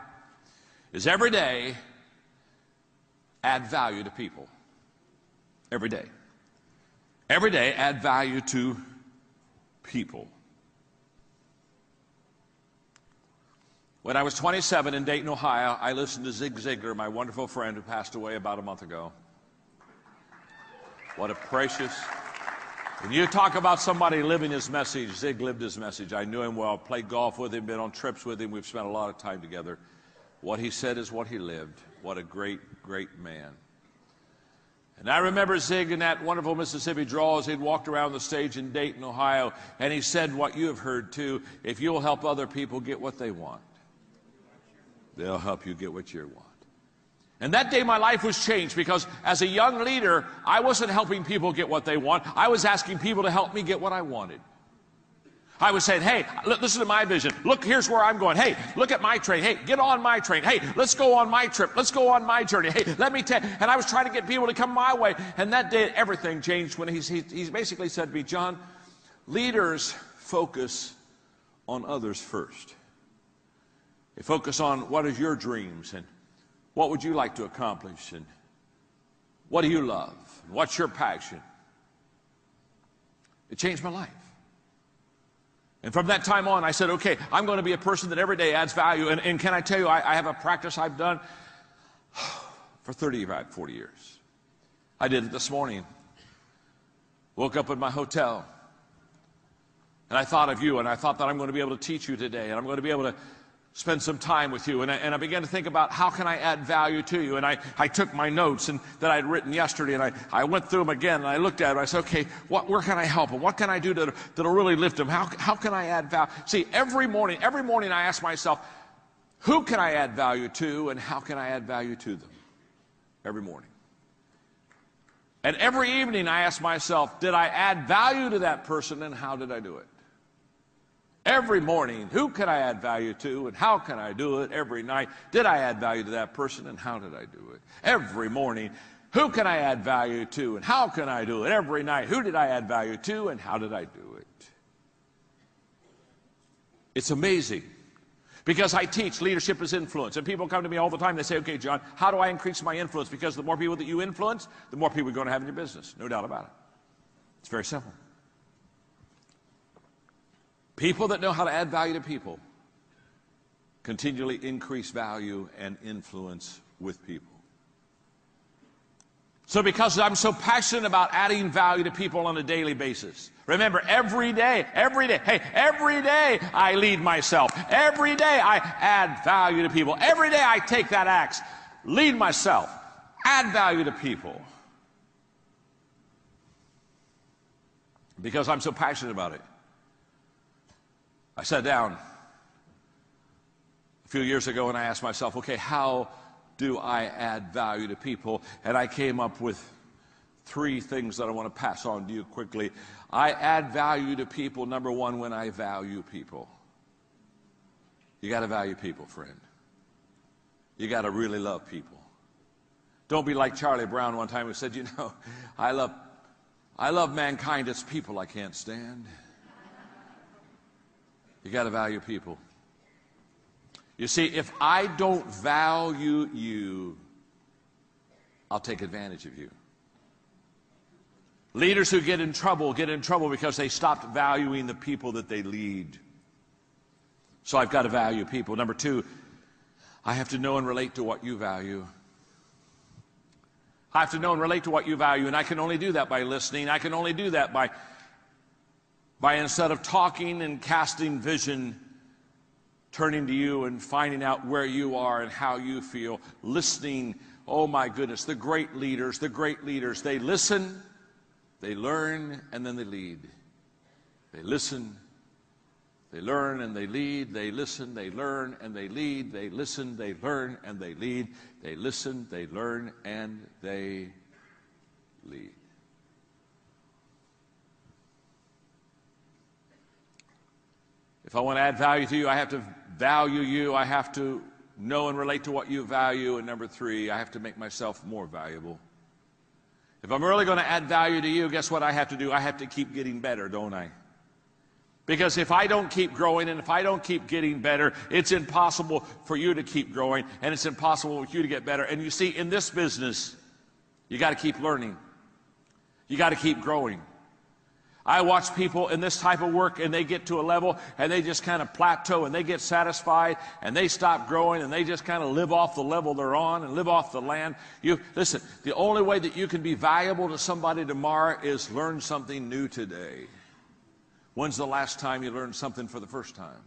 is every day add value to people. Every day. Every day add value to people. When I was 27 in Dayton, Ohio, I listened to Zig Ziglar, my wonderful friend who passed away about a month ago. What a precious... When you talk about somebody living his message, Zig lived his message. I knew him well, played golf with him, been on trips with him. We've spent a lot of time together. What he said is what he lived. What a great, great man. And I remember Zig in that wonderful Mississippi drawl as he'd walked around the stage in Dayton, Ohio, and he said what you have heard too, if you'll help other people get what they want, they'll help you get what you want. And that day my life was changed because as a young leader, I wasn't helping people get what they want. I was asking people to help me get what I wanted. I was saying, hey, listen to my vision. Look, here's where I'm going. Hey, look at my train. Hey, get on my train. Hey, let's go on my trip. Let's go on my journey. Hey, let me tell you. And I was trying to get people to come my way. And that day, everything changed when he basically said to me, John, leaders focus on others first. They focus on what is your dreams and what would you like to accomplish and what do you love? What's your passion? It changed my life. And from that time on, I said, okay, I'm going to be a person that every day adds value. And can I tell you, I have a practice I've done for 35, 40 years. I did it this morning. Woke up in my hotel. And I thought of you, and I thought that I'm going to be able to teach you today, and I'm going to be able to spend some time with you. And I began to think about how can I add value to you. And I took my notes that I'd written yesterday, and I went through them again, and I looked at them. I said, okay, where can I help them? What can I do that'll really lift them? How can I add value? See, every morning I ask myself, who can I add value to, and how can I add value to them? Every morning. And every evening I ask myself, did I add value to that person, and how did I do it? Every morning, who can I add value to and how can I do it? Every night, did I add value to that person and how did I do it? Every morning, who can I add value to and how can I do it? Every night, who did I add value to and how did I do it? It's amazing because I teach leadership is influence, and people come to me all the time. They say, okay, John, how do I increase my influence? Because the more people that you influence, the more people you're going to have in your business. No doubt about it. It's very simple. People that know how to add value to people continually increase value and influence with people. So because I'm so passionate about adding value to people on a daily basis, remember, every day, every day I lead myself. Every day I add value to people. Every day I take that axe, lead myself, add value to people. Because I'm so passionate about it. I sat down a few years ago and I asked myself, okay, how do I add value to people? And I came up with 3 things that I want to pass on to you quickly. I add value to people, number 1, when I value people. You got to value people, friend. You got to really love people. Don't be like Charlie Brown one time who said, you know, I love mankind. It's people I can't stand. You got to value people. You see, if I don't value you, I'll take advantage of you. Leaders who get in trouble because they stopped valuing the people that they lead. So I've got to value people. Number 2, I have to know and relate to what you value. I have to know and relate to what you value, and I can only do that by listening. I can only do that by instead of talking and casting vision, turning to you and finding out where you are and how you feel, listening. Oh my goodness, the great leaders, they listen, they learn, and then they lead. They listen, they learn, and they lead. They listen, they learn, and they lead. They listen, they learn, and they lead. They listen, they learn, and they lead. If I want to add value to you, I have to value you. I have to know and relate to what you value. And number 3, I have to make myself more valuable. If I'm really going to add value to you, guess what I have to do? I have to keep getting better, don't I? Because if I don't keep growing and if I don't keep getting better, it's impossible for you to keep growing, and it's impossible for you to get better. And you see, in this business, you got to keep learning. You got to keep growing. I watch people in this type of work, and they get to a level, and they just kind of plateau, and they get satisfied, and they stop growing, and they just kind of live off the level they're on and live off the land. Listen, the only way that you can be valuable to somebody tomorrow is learn something new today. When's the last time you learned something for the first time?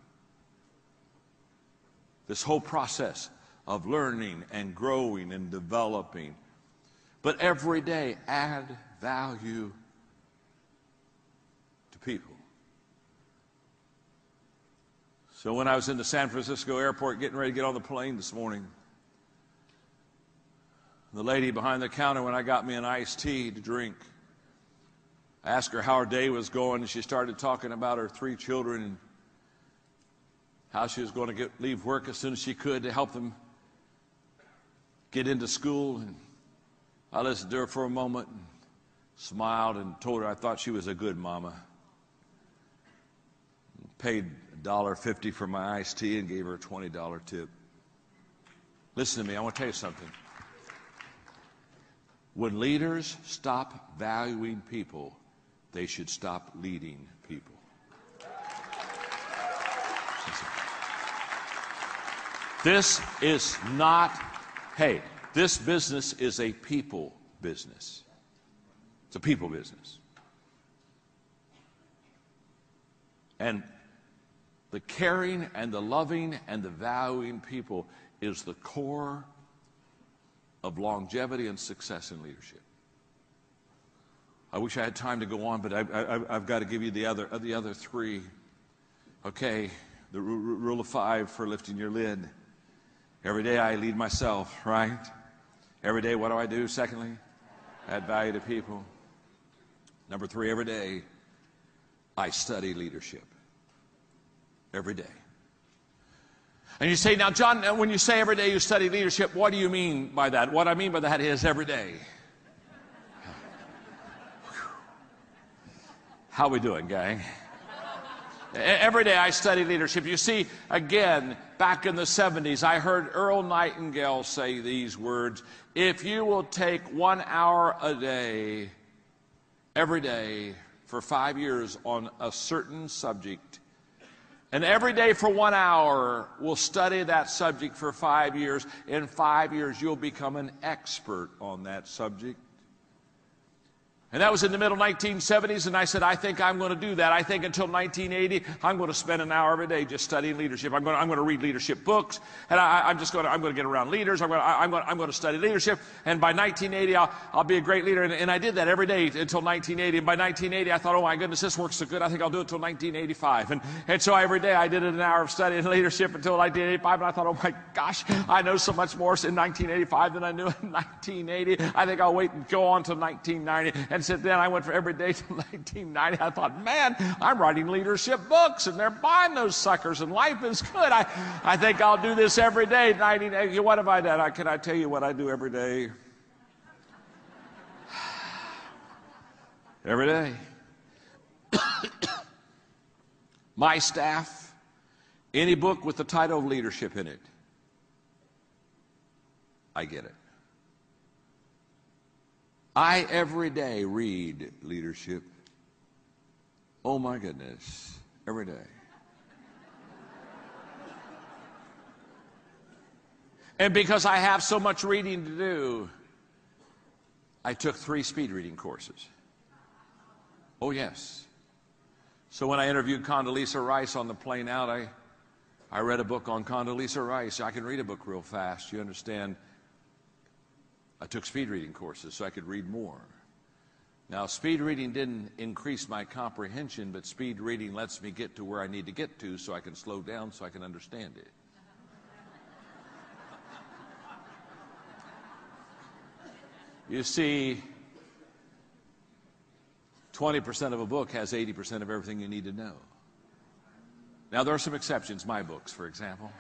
This whole process of learning and growing and developing. But every day, add value to people. So when I was in the San Francisco airport getting ready to get on the plane this morning, the lady behind the counter, when I got me an iced tea to drink, I asked her how her day was going, and she started talking about her 3 children and how she was going to leave work as soon as she could to help them get into school. And I listened to her for a moment and smiled and told her I thought she was a good mama. Paid $1.50 for my iced tea and gave her a $20 tip. Listen to me, I want to tell you something. When leaders stop valuing people, they should stop leading people. This is not, hey, this business is a people business. It's a people business. And the caring and the loving and the valuing people is the core of longevity and success in leadership. I wish I had time to go on, but I've got to give you the other 3. Okay, the rule of 5 for lifting your lid. Every day I lead myself, right? Every day, what do I do? Secondly, add value to people. Number 3, every day I study leadership. Every day. And you say, now, John, when you say every day you study leadership, what do you mean by that? What I mean by that is every day. How we doing, gang? Every day I study leadership. You see, again, back in the 70s, I heard Earl Nightingale say these words: if you will take 1 hour a day, every day, for 5 years on a certain subject, and every day for 1 hour, we'll study that subject for 5 years. In 5 years, you'll become an expert on that subject. And that was in the middle 1970s, and I said, I think I'm going to do that. I think until 1980, I'm going to spend an hour every day just studying leadership. I'm going to read leadership books, and I'm going to get around leaders. I'm going to study leadership, and by 1980, I'll be a great leader. And I did that every day until 1980. And by 1980, I thought, oh my goodness, this works so good. I think I'll do it until 1985. And so every day I did an hour of studying leadership until 1985, and I thought, oh my gosh, I know so much more in 1985 than I knew in 1980. I think I'll wait and go on to 1990. And so then I went for every day till 1990. I thought, man, I'm writing leadership books, and they're buying those suckers, and life is good. I think I'll do this every day. 1980. What have I done? Can I tell you what I do every day? Every day. My staff, any book with the title of leadership in it, I get it. I every day read leadership. Oh my goodness, every day. And because I have so much reading to do, I took 3 speed reading courses. Oh yes. So when I interviewed Condoleezza Rice on the plane out, I read a book on Condoleezza Rice. I can read a book real fast, you understand. I took speed reading courses so I could read more. Now, speed reading didn't increase my comprehension, but speed reading lets me get to where I need to get to so I can slow down so I can understand it. You see, 20% of a book has 80% of everything you need to know. Now, there are some exceptions, my books, for example.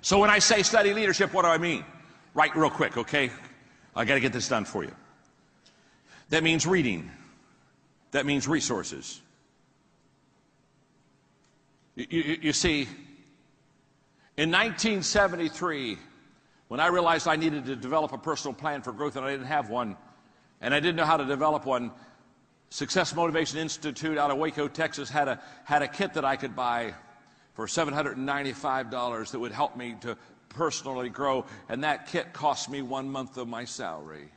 So when I say study leadership, what do I mean? Right, real quick, okay? I got to get this done for you. That means reading. That means resources. You see, in 1973, when I realized I needed to develop a personal plan for growth and I didn't have one, and I didn't know how to develop one, Success Motivation Institute out of Waco, Texas had a kit that I could buy for $795 that would help me to personally grow, and that kit cost me 1 month of my salary.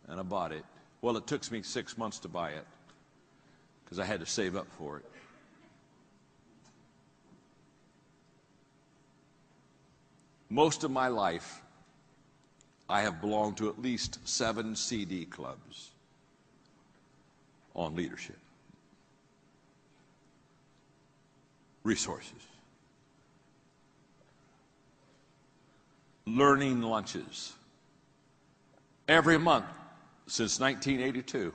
And I bought it. Well, it took me 6 months to buy it because I had to save up for it. Most of my life, I have belonged to at least 7 CD clubs on leadership. Resources. Learning lunches. Every month since 1982,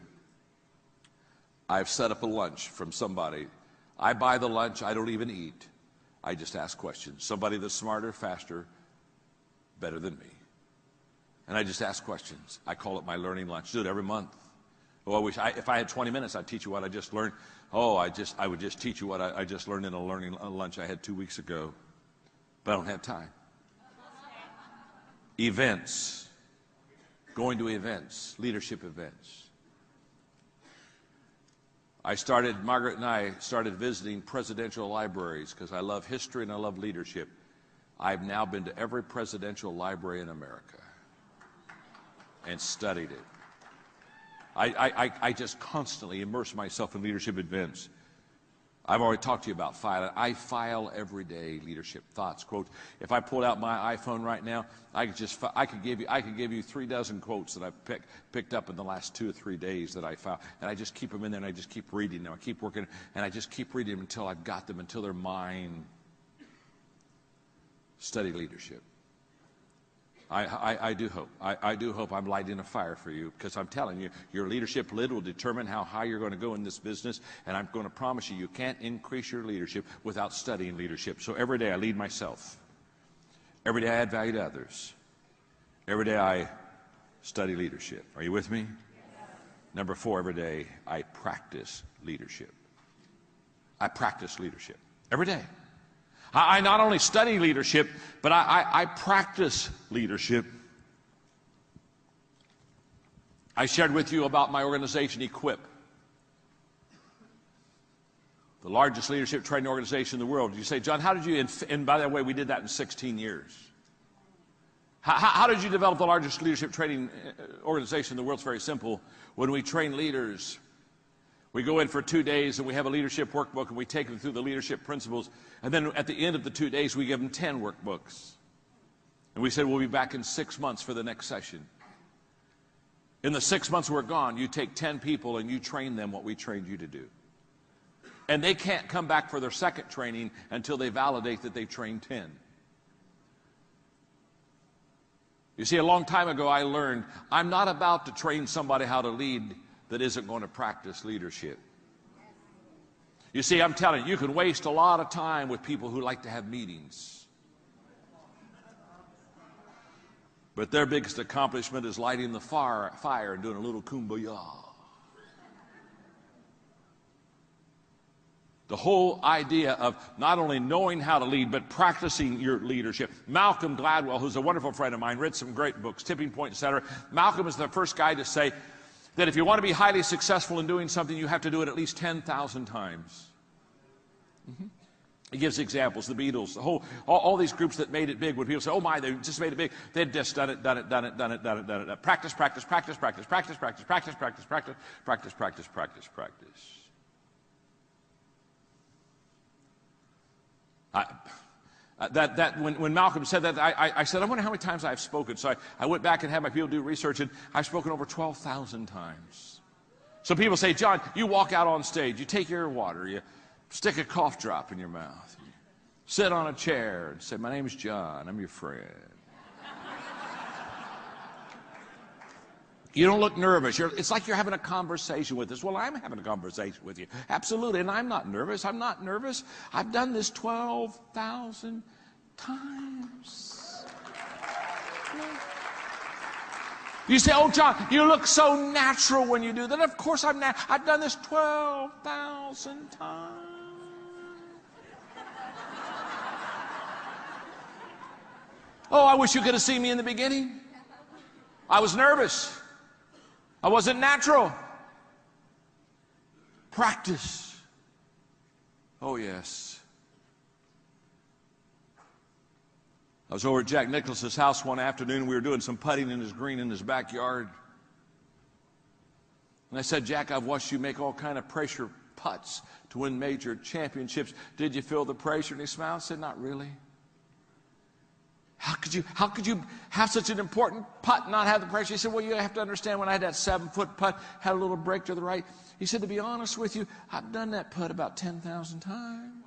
I've set up a lunch from somebody. I buy the lunch, I don't even eat. I just ask questions. Somebody that's smarter, faster, better than me. And I just ask questions. I call it my learning lunch. Do it every month. Oh, I wish if I had 20 minutes, I'd teach you what I just learned. Oh, I would just teach you what I just learned in a learning lunch I had 2 weeks ago. But I don't have time. Events. Going to events. Leadership events. Margaret and I started visiting presidential libraries because I love history and I love leadership. I've now been to every presidential library in America and studied it. I just constantly immerse myself in leadership events. I've already talked to you about filing. I file every day leadership thoughts, quotes. If I pulled out my iPhone right now, I could give you 36 quotes that I've picked up in the last 2 or 3 days that I filed, and I just keep them in there, and I just keep reading them. I keep working, and I just keep reading them until I've got them, until they're mine. Study leadership. I do hope. I do hope I'm lighting a fire for you, because I'm telling you, your leadership lid will determine how high you're going to go in this business, and I'm going to promise you, you can't increase your leadership without studying leadership. So every day I lead myself. Every day I add value to others. Every day I study leadership. Are you with me? Yes. Number 4, every day I practice leadership. I practice leadership every day. I not only study leadership, but I practice leadership. I shared with you about my organization, Equip. the largest leadership training organization in the world. You say, John, how did you, and by the way, we did that in 16 years. How did you develop the largest leadership training organization in the world? It's very simple. When we train leaders, we go in for 2 days and we have a leadership workbook and we take them through the leadership principles. And then at the end of the 2 days, we give them 10 workbooks. And we said, we'll be back in 6 months for the next session. In the 6 months we're gone, you take 10 people and you train them what we trained you to do. And they can't come back for their second training until they validate that they've trained 10. You see, a long time ago I learned I'm not about to train somebody how to lead that isn't going to practice leadership. You see, I'm telling you, you can waste a lot of time with people who like to have meetings. But their biggest accomplishment is lighting the fire and doing a little kumbaya. The whole idea of not only knowing how to lead, but practicing your leadership. Malcolm Gladwell, who's a wonderful friend of mine, read some great books, Tipping Point, etc. Malcolm is the first guy to say that if you want to be highly successful in doing something, you have to do it at least 10,000 times. He gives examples, the Beatles, all these groups that made it big. When people say, oh my, they just made it big, they'd just done it. Practice. When Malcolm said that, I said, I wonder how many times I've spoken. So I went back and had my people do research, and I've spoken over 12,000 times. So people say, John, you walk out on stage, you take your water, you stick a cough drop in your mouth, you sit on a chair and say, my name is John, I'm your friend. You don't look nervous. It's like you're having a conversation with us. Well, I'm having a conversation with you. Absolutely, and I'm not nervous. I'm not nervous. I've done this 12,000 times. You say, oh, John, you look so natural when you do that. Of course I'm natural. I've done this 12,000 times. Oh, I wish you could have seen me in the beginning. I was nervous. I wasn't natural. Practice. Oh, yes. I was over at Jack Nicklaus's house one afternoon. We were doing some putting in his green in his backyard. And I said, Jack, I've watched you make all kind of pressure putts to win major championships. Did you feel the pressure? And he smiled and said, not really. How could you have such an important putt and not have the pressure? He said, well, you have to understand, when I had that 7-foot putt, had a little break to the right. He said, to be honest with you, I've done that putt about 10,000 times.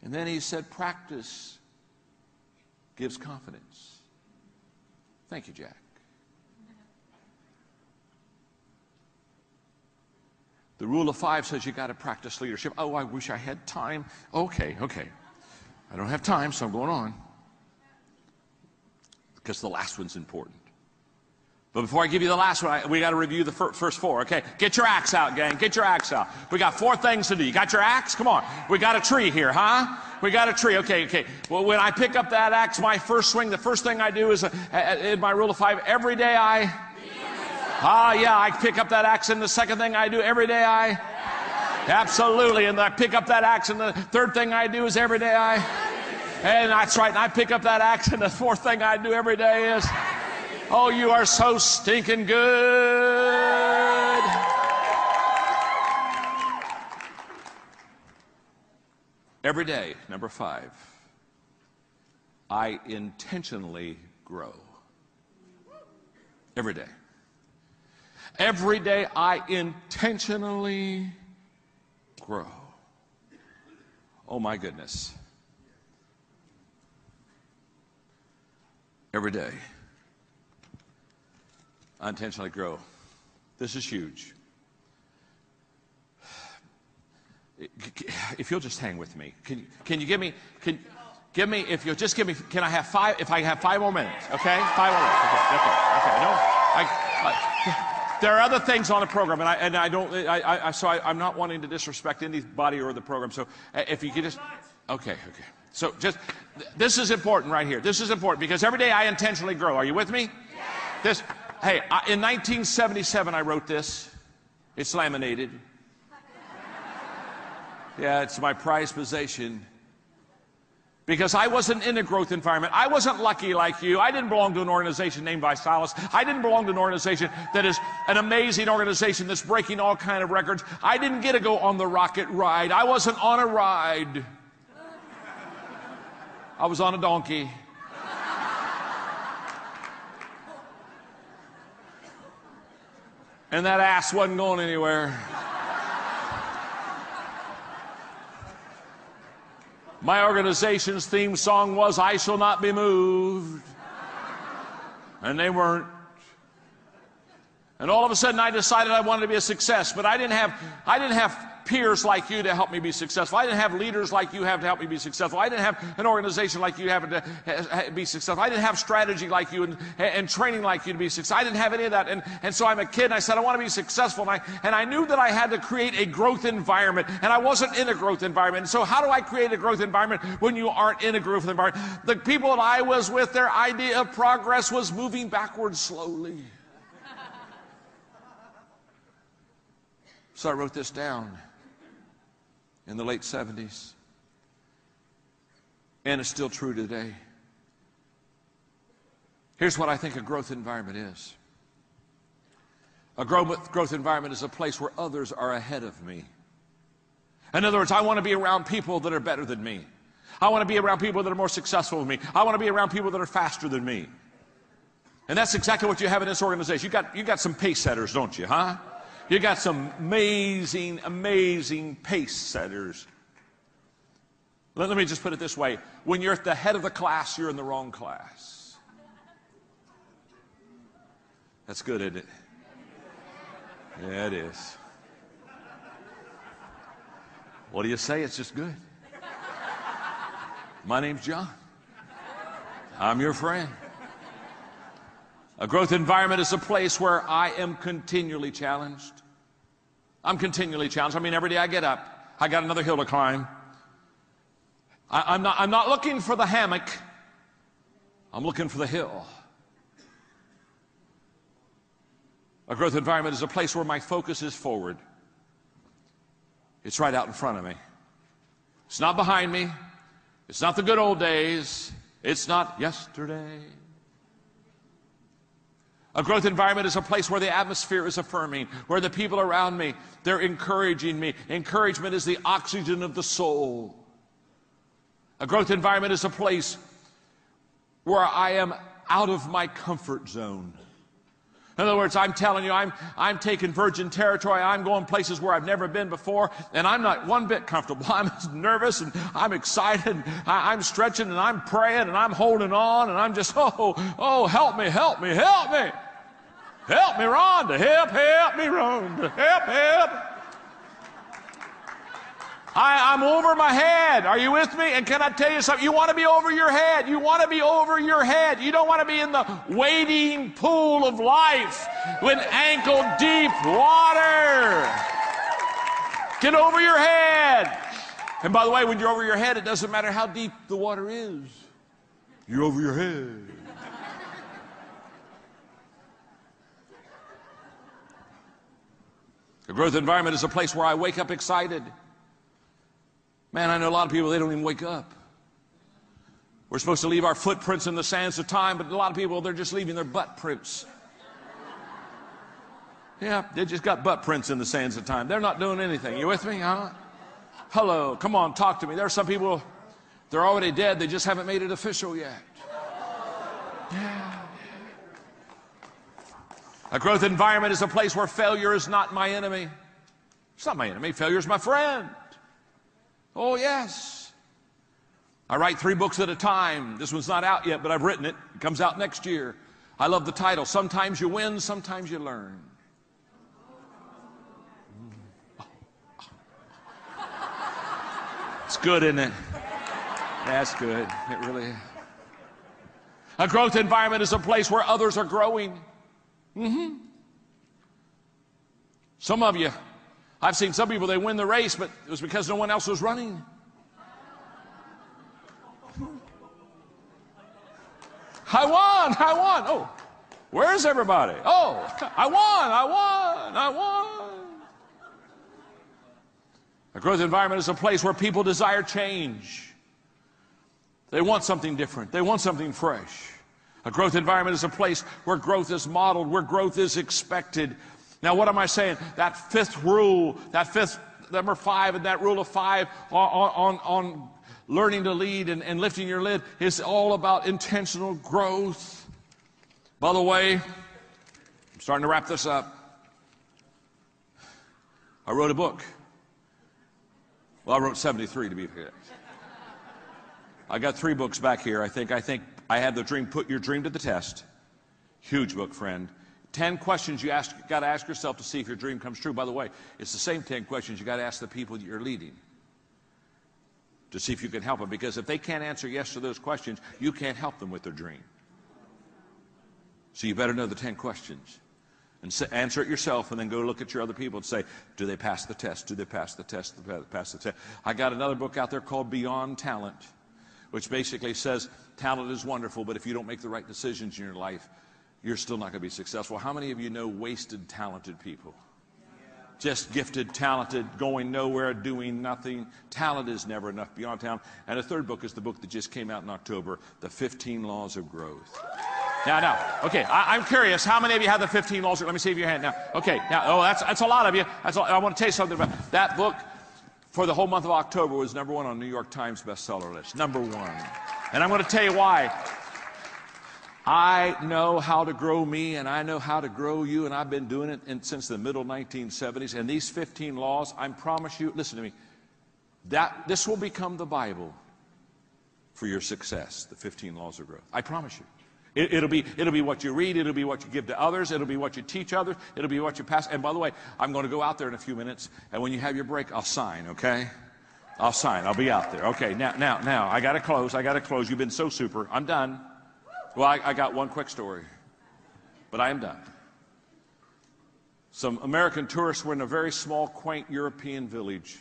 And then he said, practice gives confidence. Thank you, Jack. The rule of 5 says you got to practice leadership. Oh, I wish I had time. Okay. I don't have time, so I'm going on. Because the last one's important. But before I give you the last one, we got to review the first 4, okay? Get your axe out, gang. Get your axe out. We got 4 things to do. You got your axe? Come on. We got a tree here, huh? We got a tree. Okay. Well, when I pick up that axe, my first swing, the first thing I do is, in my rule of 5, every day I pick up that axe, and the second thing I do every day absolutely, and I pick up that axe, and the third thing I do is every day and that's right, and I pick up that axe, and the fourth thing I do every day is, oh, you are so stinking good. Every day, number 5, I intentionally grow. Every day. Every day I intentionally grow. Oh my goodness. Every day I intentionally grow. This is huge. If you'll just hang with me, can you give me, if you'll just give me, can I have 5, if I have 5 more minutes, okay? 5 more minutes, okay. No, there are other things on the program, and I'm not wanting to disrespect anybody or the program. So if you could just, okay. So just, this is important right here. This is important because every day I intentionally grow. Are you with me? Yes. In 1977 I wrote this. It's laminated. Yeah, it's my prized possession. Because I wasn't in a growth environment. I wasn't lucky like you. I didn't belong to an organization named Visalis. I didn't belong to an organization that is an amazing organization that's breaking all kind of records. I didn't get to go on the rocket ride. I wasn't on a ride. I was on a donkey. And that ass wasn't going anywhere. My organization's theme song was, "I shall not be moved." And they weren't. And all of a sudden I decided I wanted to be a success, but I didn't have peers like you to help me be successful. I didn't have leaders like you have to help me be successful. I didn't have an organization like you have to be successful. I didn't have strategy like you and training like you to be successful. I didn't have any of that. And so I'm a kid, and I said, I want to be successful. And I knew that I had to create a growth environment, and I wasn't in a growth environment. And so how do I create a growth environment when you aren't in a growth environment? The people that I was with, their idea of progress was moving backwards slowly. So I wrote this down in the late 70s. And it's still true today. Here's what I think a growth environment is. A growth environment is a place where others are ahead of me. In other words, I want to be around people that are better than me. I want to be around people that are more successful than me. I want to be around people that are faster than me. And that's exactly what you have in this organization. You got some pace setters, don't you, huh? You got some amazing, amazing pace setters. Let me just put it this way. When you're at the head of the class, you're in the wrong class. That's good, isn't it? Yeah, it is. What do you say? It's just good. My name's John. I'm your friend. A growth environment is a place where I am continually challenged. I'm continually challenged. I mean, every day I get up, I got another hill to climb. I'm not looking for the hammock. I'm looking for the hill. A growth environment is a place where my focus is forward. It's right out in front of me. It's not behind me. It's not the good old days. It's not yesterday. A growth environment is a place where the atmosphere is affirming, where the people around me, they're encouraging me. Encouragement is the oxygen of the soul. A growth environment is a place where I am out of my comfort zone. In other words, I'm telling you, I'm taking virgin territory. I'm going places where I've never been before, and I'm not one bit comfortable. I'm nervous, and I'm excited, and I'm stretching, and I'm praying, and I'm holding on, and I'm just, oh, help me, help me, help me. Help me, Rhonda. Help me, Rhonda. Help. I'm over my head. Are you with me? And can I tell you something? You want to be over your head. You want to be over your head. You don't want to be in the wading pool of life with ankle deep water. Get over your head. And by the way, when you're over your head, it doesn't matter how deep the water is. You're over your head. A growth environment is a place where I wake up excited. Man, I know a lot of people, they don't even wake up. We're supposed to leave our footprints in the sands of time, but a lot of people, they're just leaving their butt prints. Yeah, they just got butt prints in the sands of time. They're not doing anything. You with me, huh? Hello, come on, talk to me. There are some people, they're already dead. They just haven't made it official yet. Yeah. A growth environment is a place where failure is not my enemy. It's not my enemy. Failure is my friend. Oh, yes. I write 3 books at a time. This one's not out yet, but I've written it. It comes out next year. I love the title. Sometimes you win, sometimes you learn. It's good, isn't it? That's good. It really is. A growth environment is a place where others are growing. Some of you, I've seen some people, they win the race, but it was because no one else was running. I won. Oh, where's everybody? Oh, I won. A growth environment is a place where people desire change. They want something different. They want something fresh. A growth environment is a place where growth is modeled, where growth is expected. Now, what am I saying? That fifth rule, that fifth, number 5, and that rule of 5 on learning to lead and lifting your lid is all about intentional growth. By the way, I'm starting to wrap this up. I wrote a book. Well, I wrote 73 to be fair. I got 3 books back here. I think I had the dream, Put Your Dream to the Test. Huge book, friend. 10 questions you got to ask yourself to see if your dream comes true. By the way, it's the same 10 questions you got to ask the people that you're leading to see if you can help them. Because if they can't answer yes to those questions, you can't help them with their dream. So you better know the 10 questions. And answer it yourself, and then go look at your other people and say, do they pass the test? Do they pass the test? Do they pass the test? I got another book out there called Beyond Talent, which basically says talent is wonderful, but if you don't make the right decisions in your life, you're still not going to be successful. How many of you know wasted, talented people? Just gifted, talented, going nowhere, doing nothing. Talent is never enough. Beyond Talent. And the third book is the book that just came out in October, The 15 Laws of Growth. Now, okay, I'm curious, how many of you have the 15 laws? Let me see if your hand now. Okay, now, that's a lot of you. I want to tell you something about that book. For the whole month of October was #1 on New York Times bestseller list. #1. And I'm going to tell you why. I know how to grow me, and I know how to grow you, and I've been doing it since the middle 1970s. And these 15 laws, I promise you, listen to me, that this will become the Bible for your success, the 15 laws of growth. I promise you. It'll be what you read, it'll be what you give to others, it'll be what you teach others, it'll be what you pass. And by the way, I'm going to go out there in a few minutes, and when you have your break, I'll sign, okay? I'll sign. I'll be out there. Okay, now, I got to close. You've been so super. I'm done. Well, I got one quick story, but I am done. Some American tourists were in a very small, quaint European village.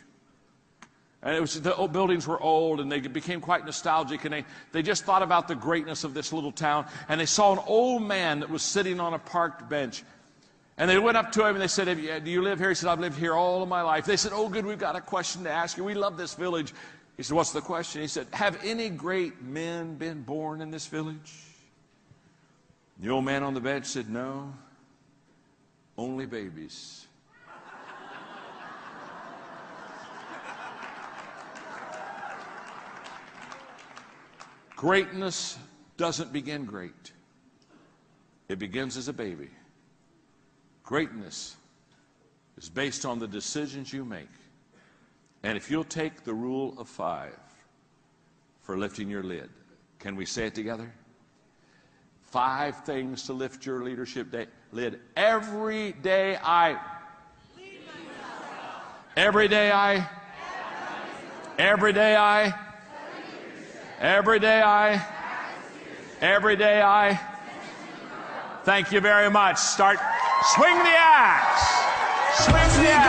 And it was, the old buildings were old, and they became quite nostalgic, and they just thought about the greatness of this little town. And they saw an old man that was sitting on a parked bench. And they went up to him, and they said, do you live here? He said, I've lived here all of my life. They said, oh, good, we've got a question to ask you. We love this village. He said, what's the question? He said, have any great men been born in this village? The old man on the bench said, no, only babies. Greatness doesn't begin great. It begins as a baby. Greatness is based on the decisions you make. And if you'll take the rule of 5 for lifting your lid, can we say it together? 5 things to lift your leadership lid. Every day I. Every day I. Every day I. Every day I. Every day I. Thank you very much. Swing the axe. Swing the axe.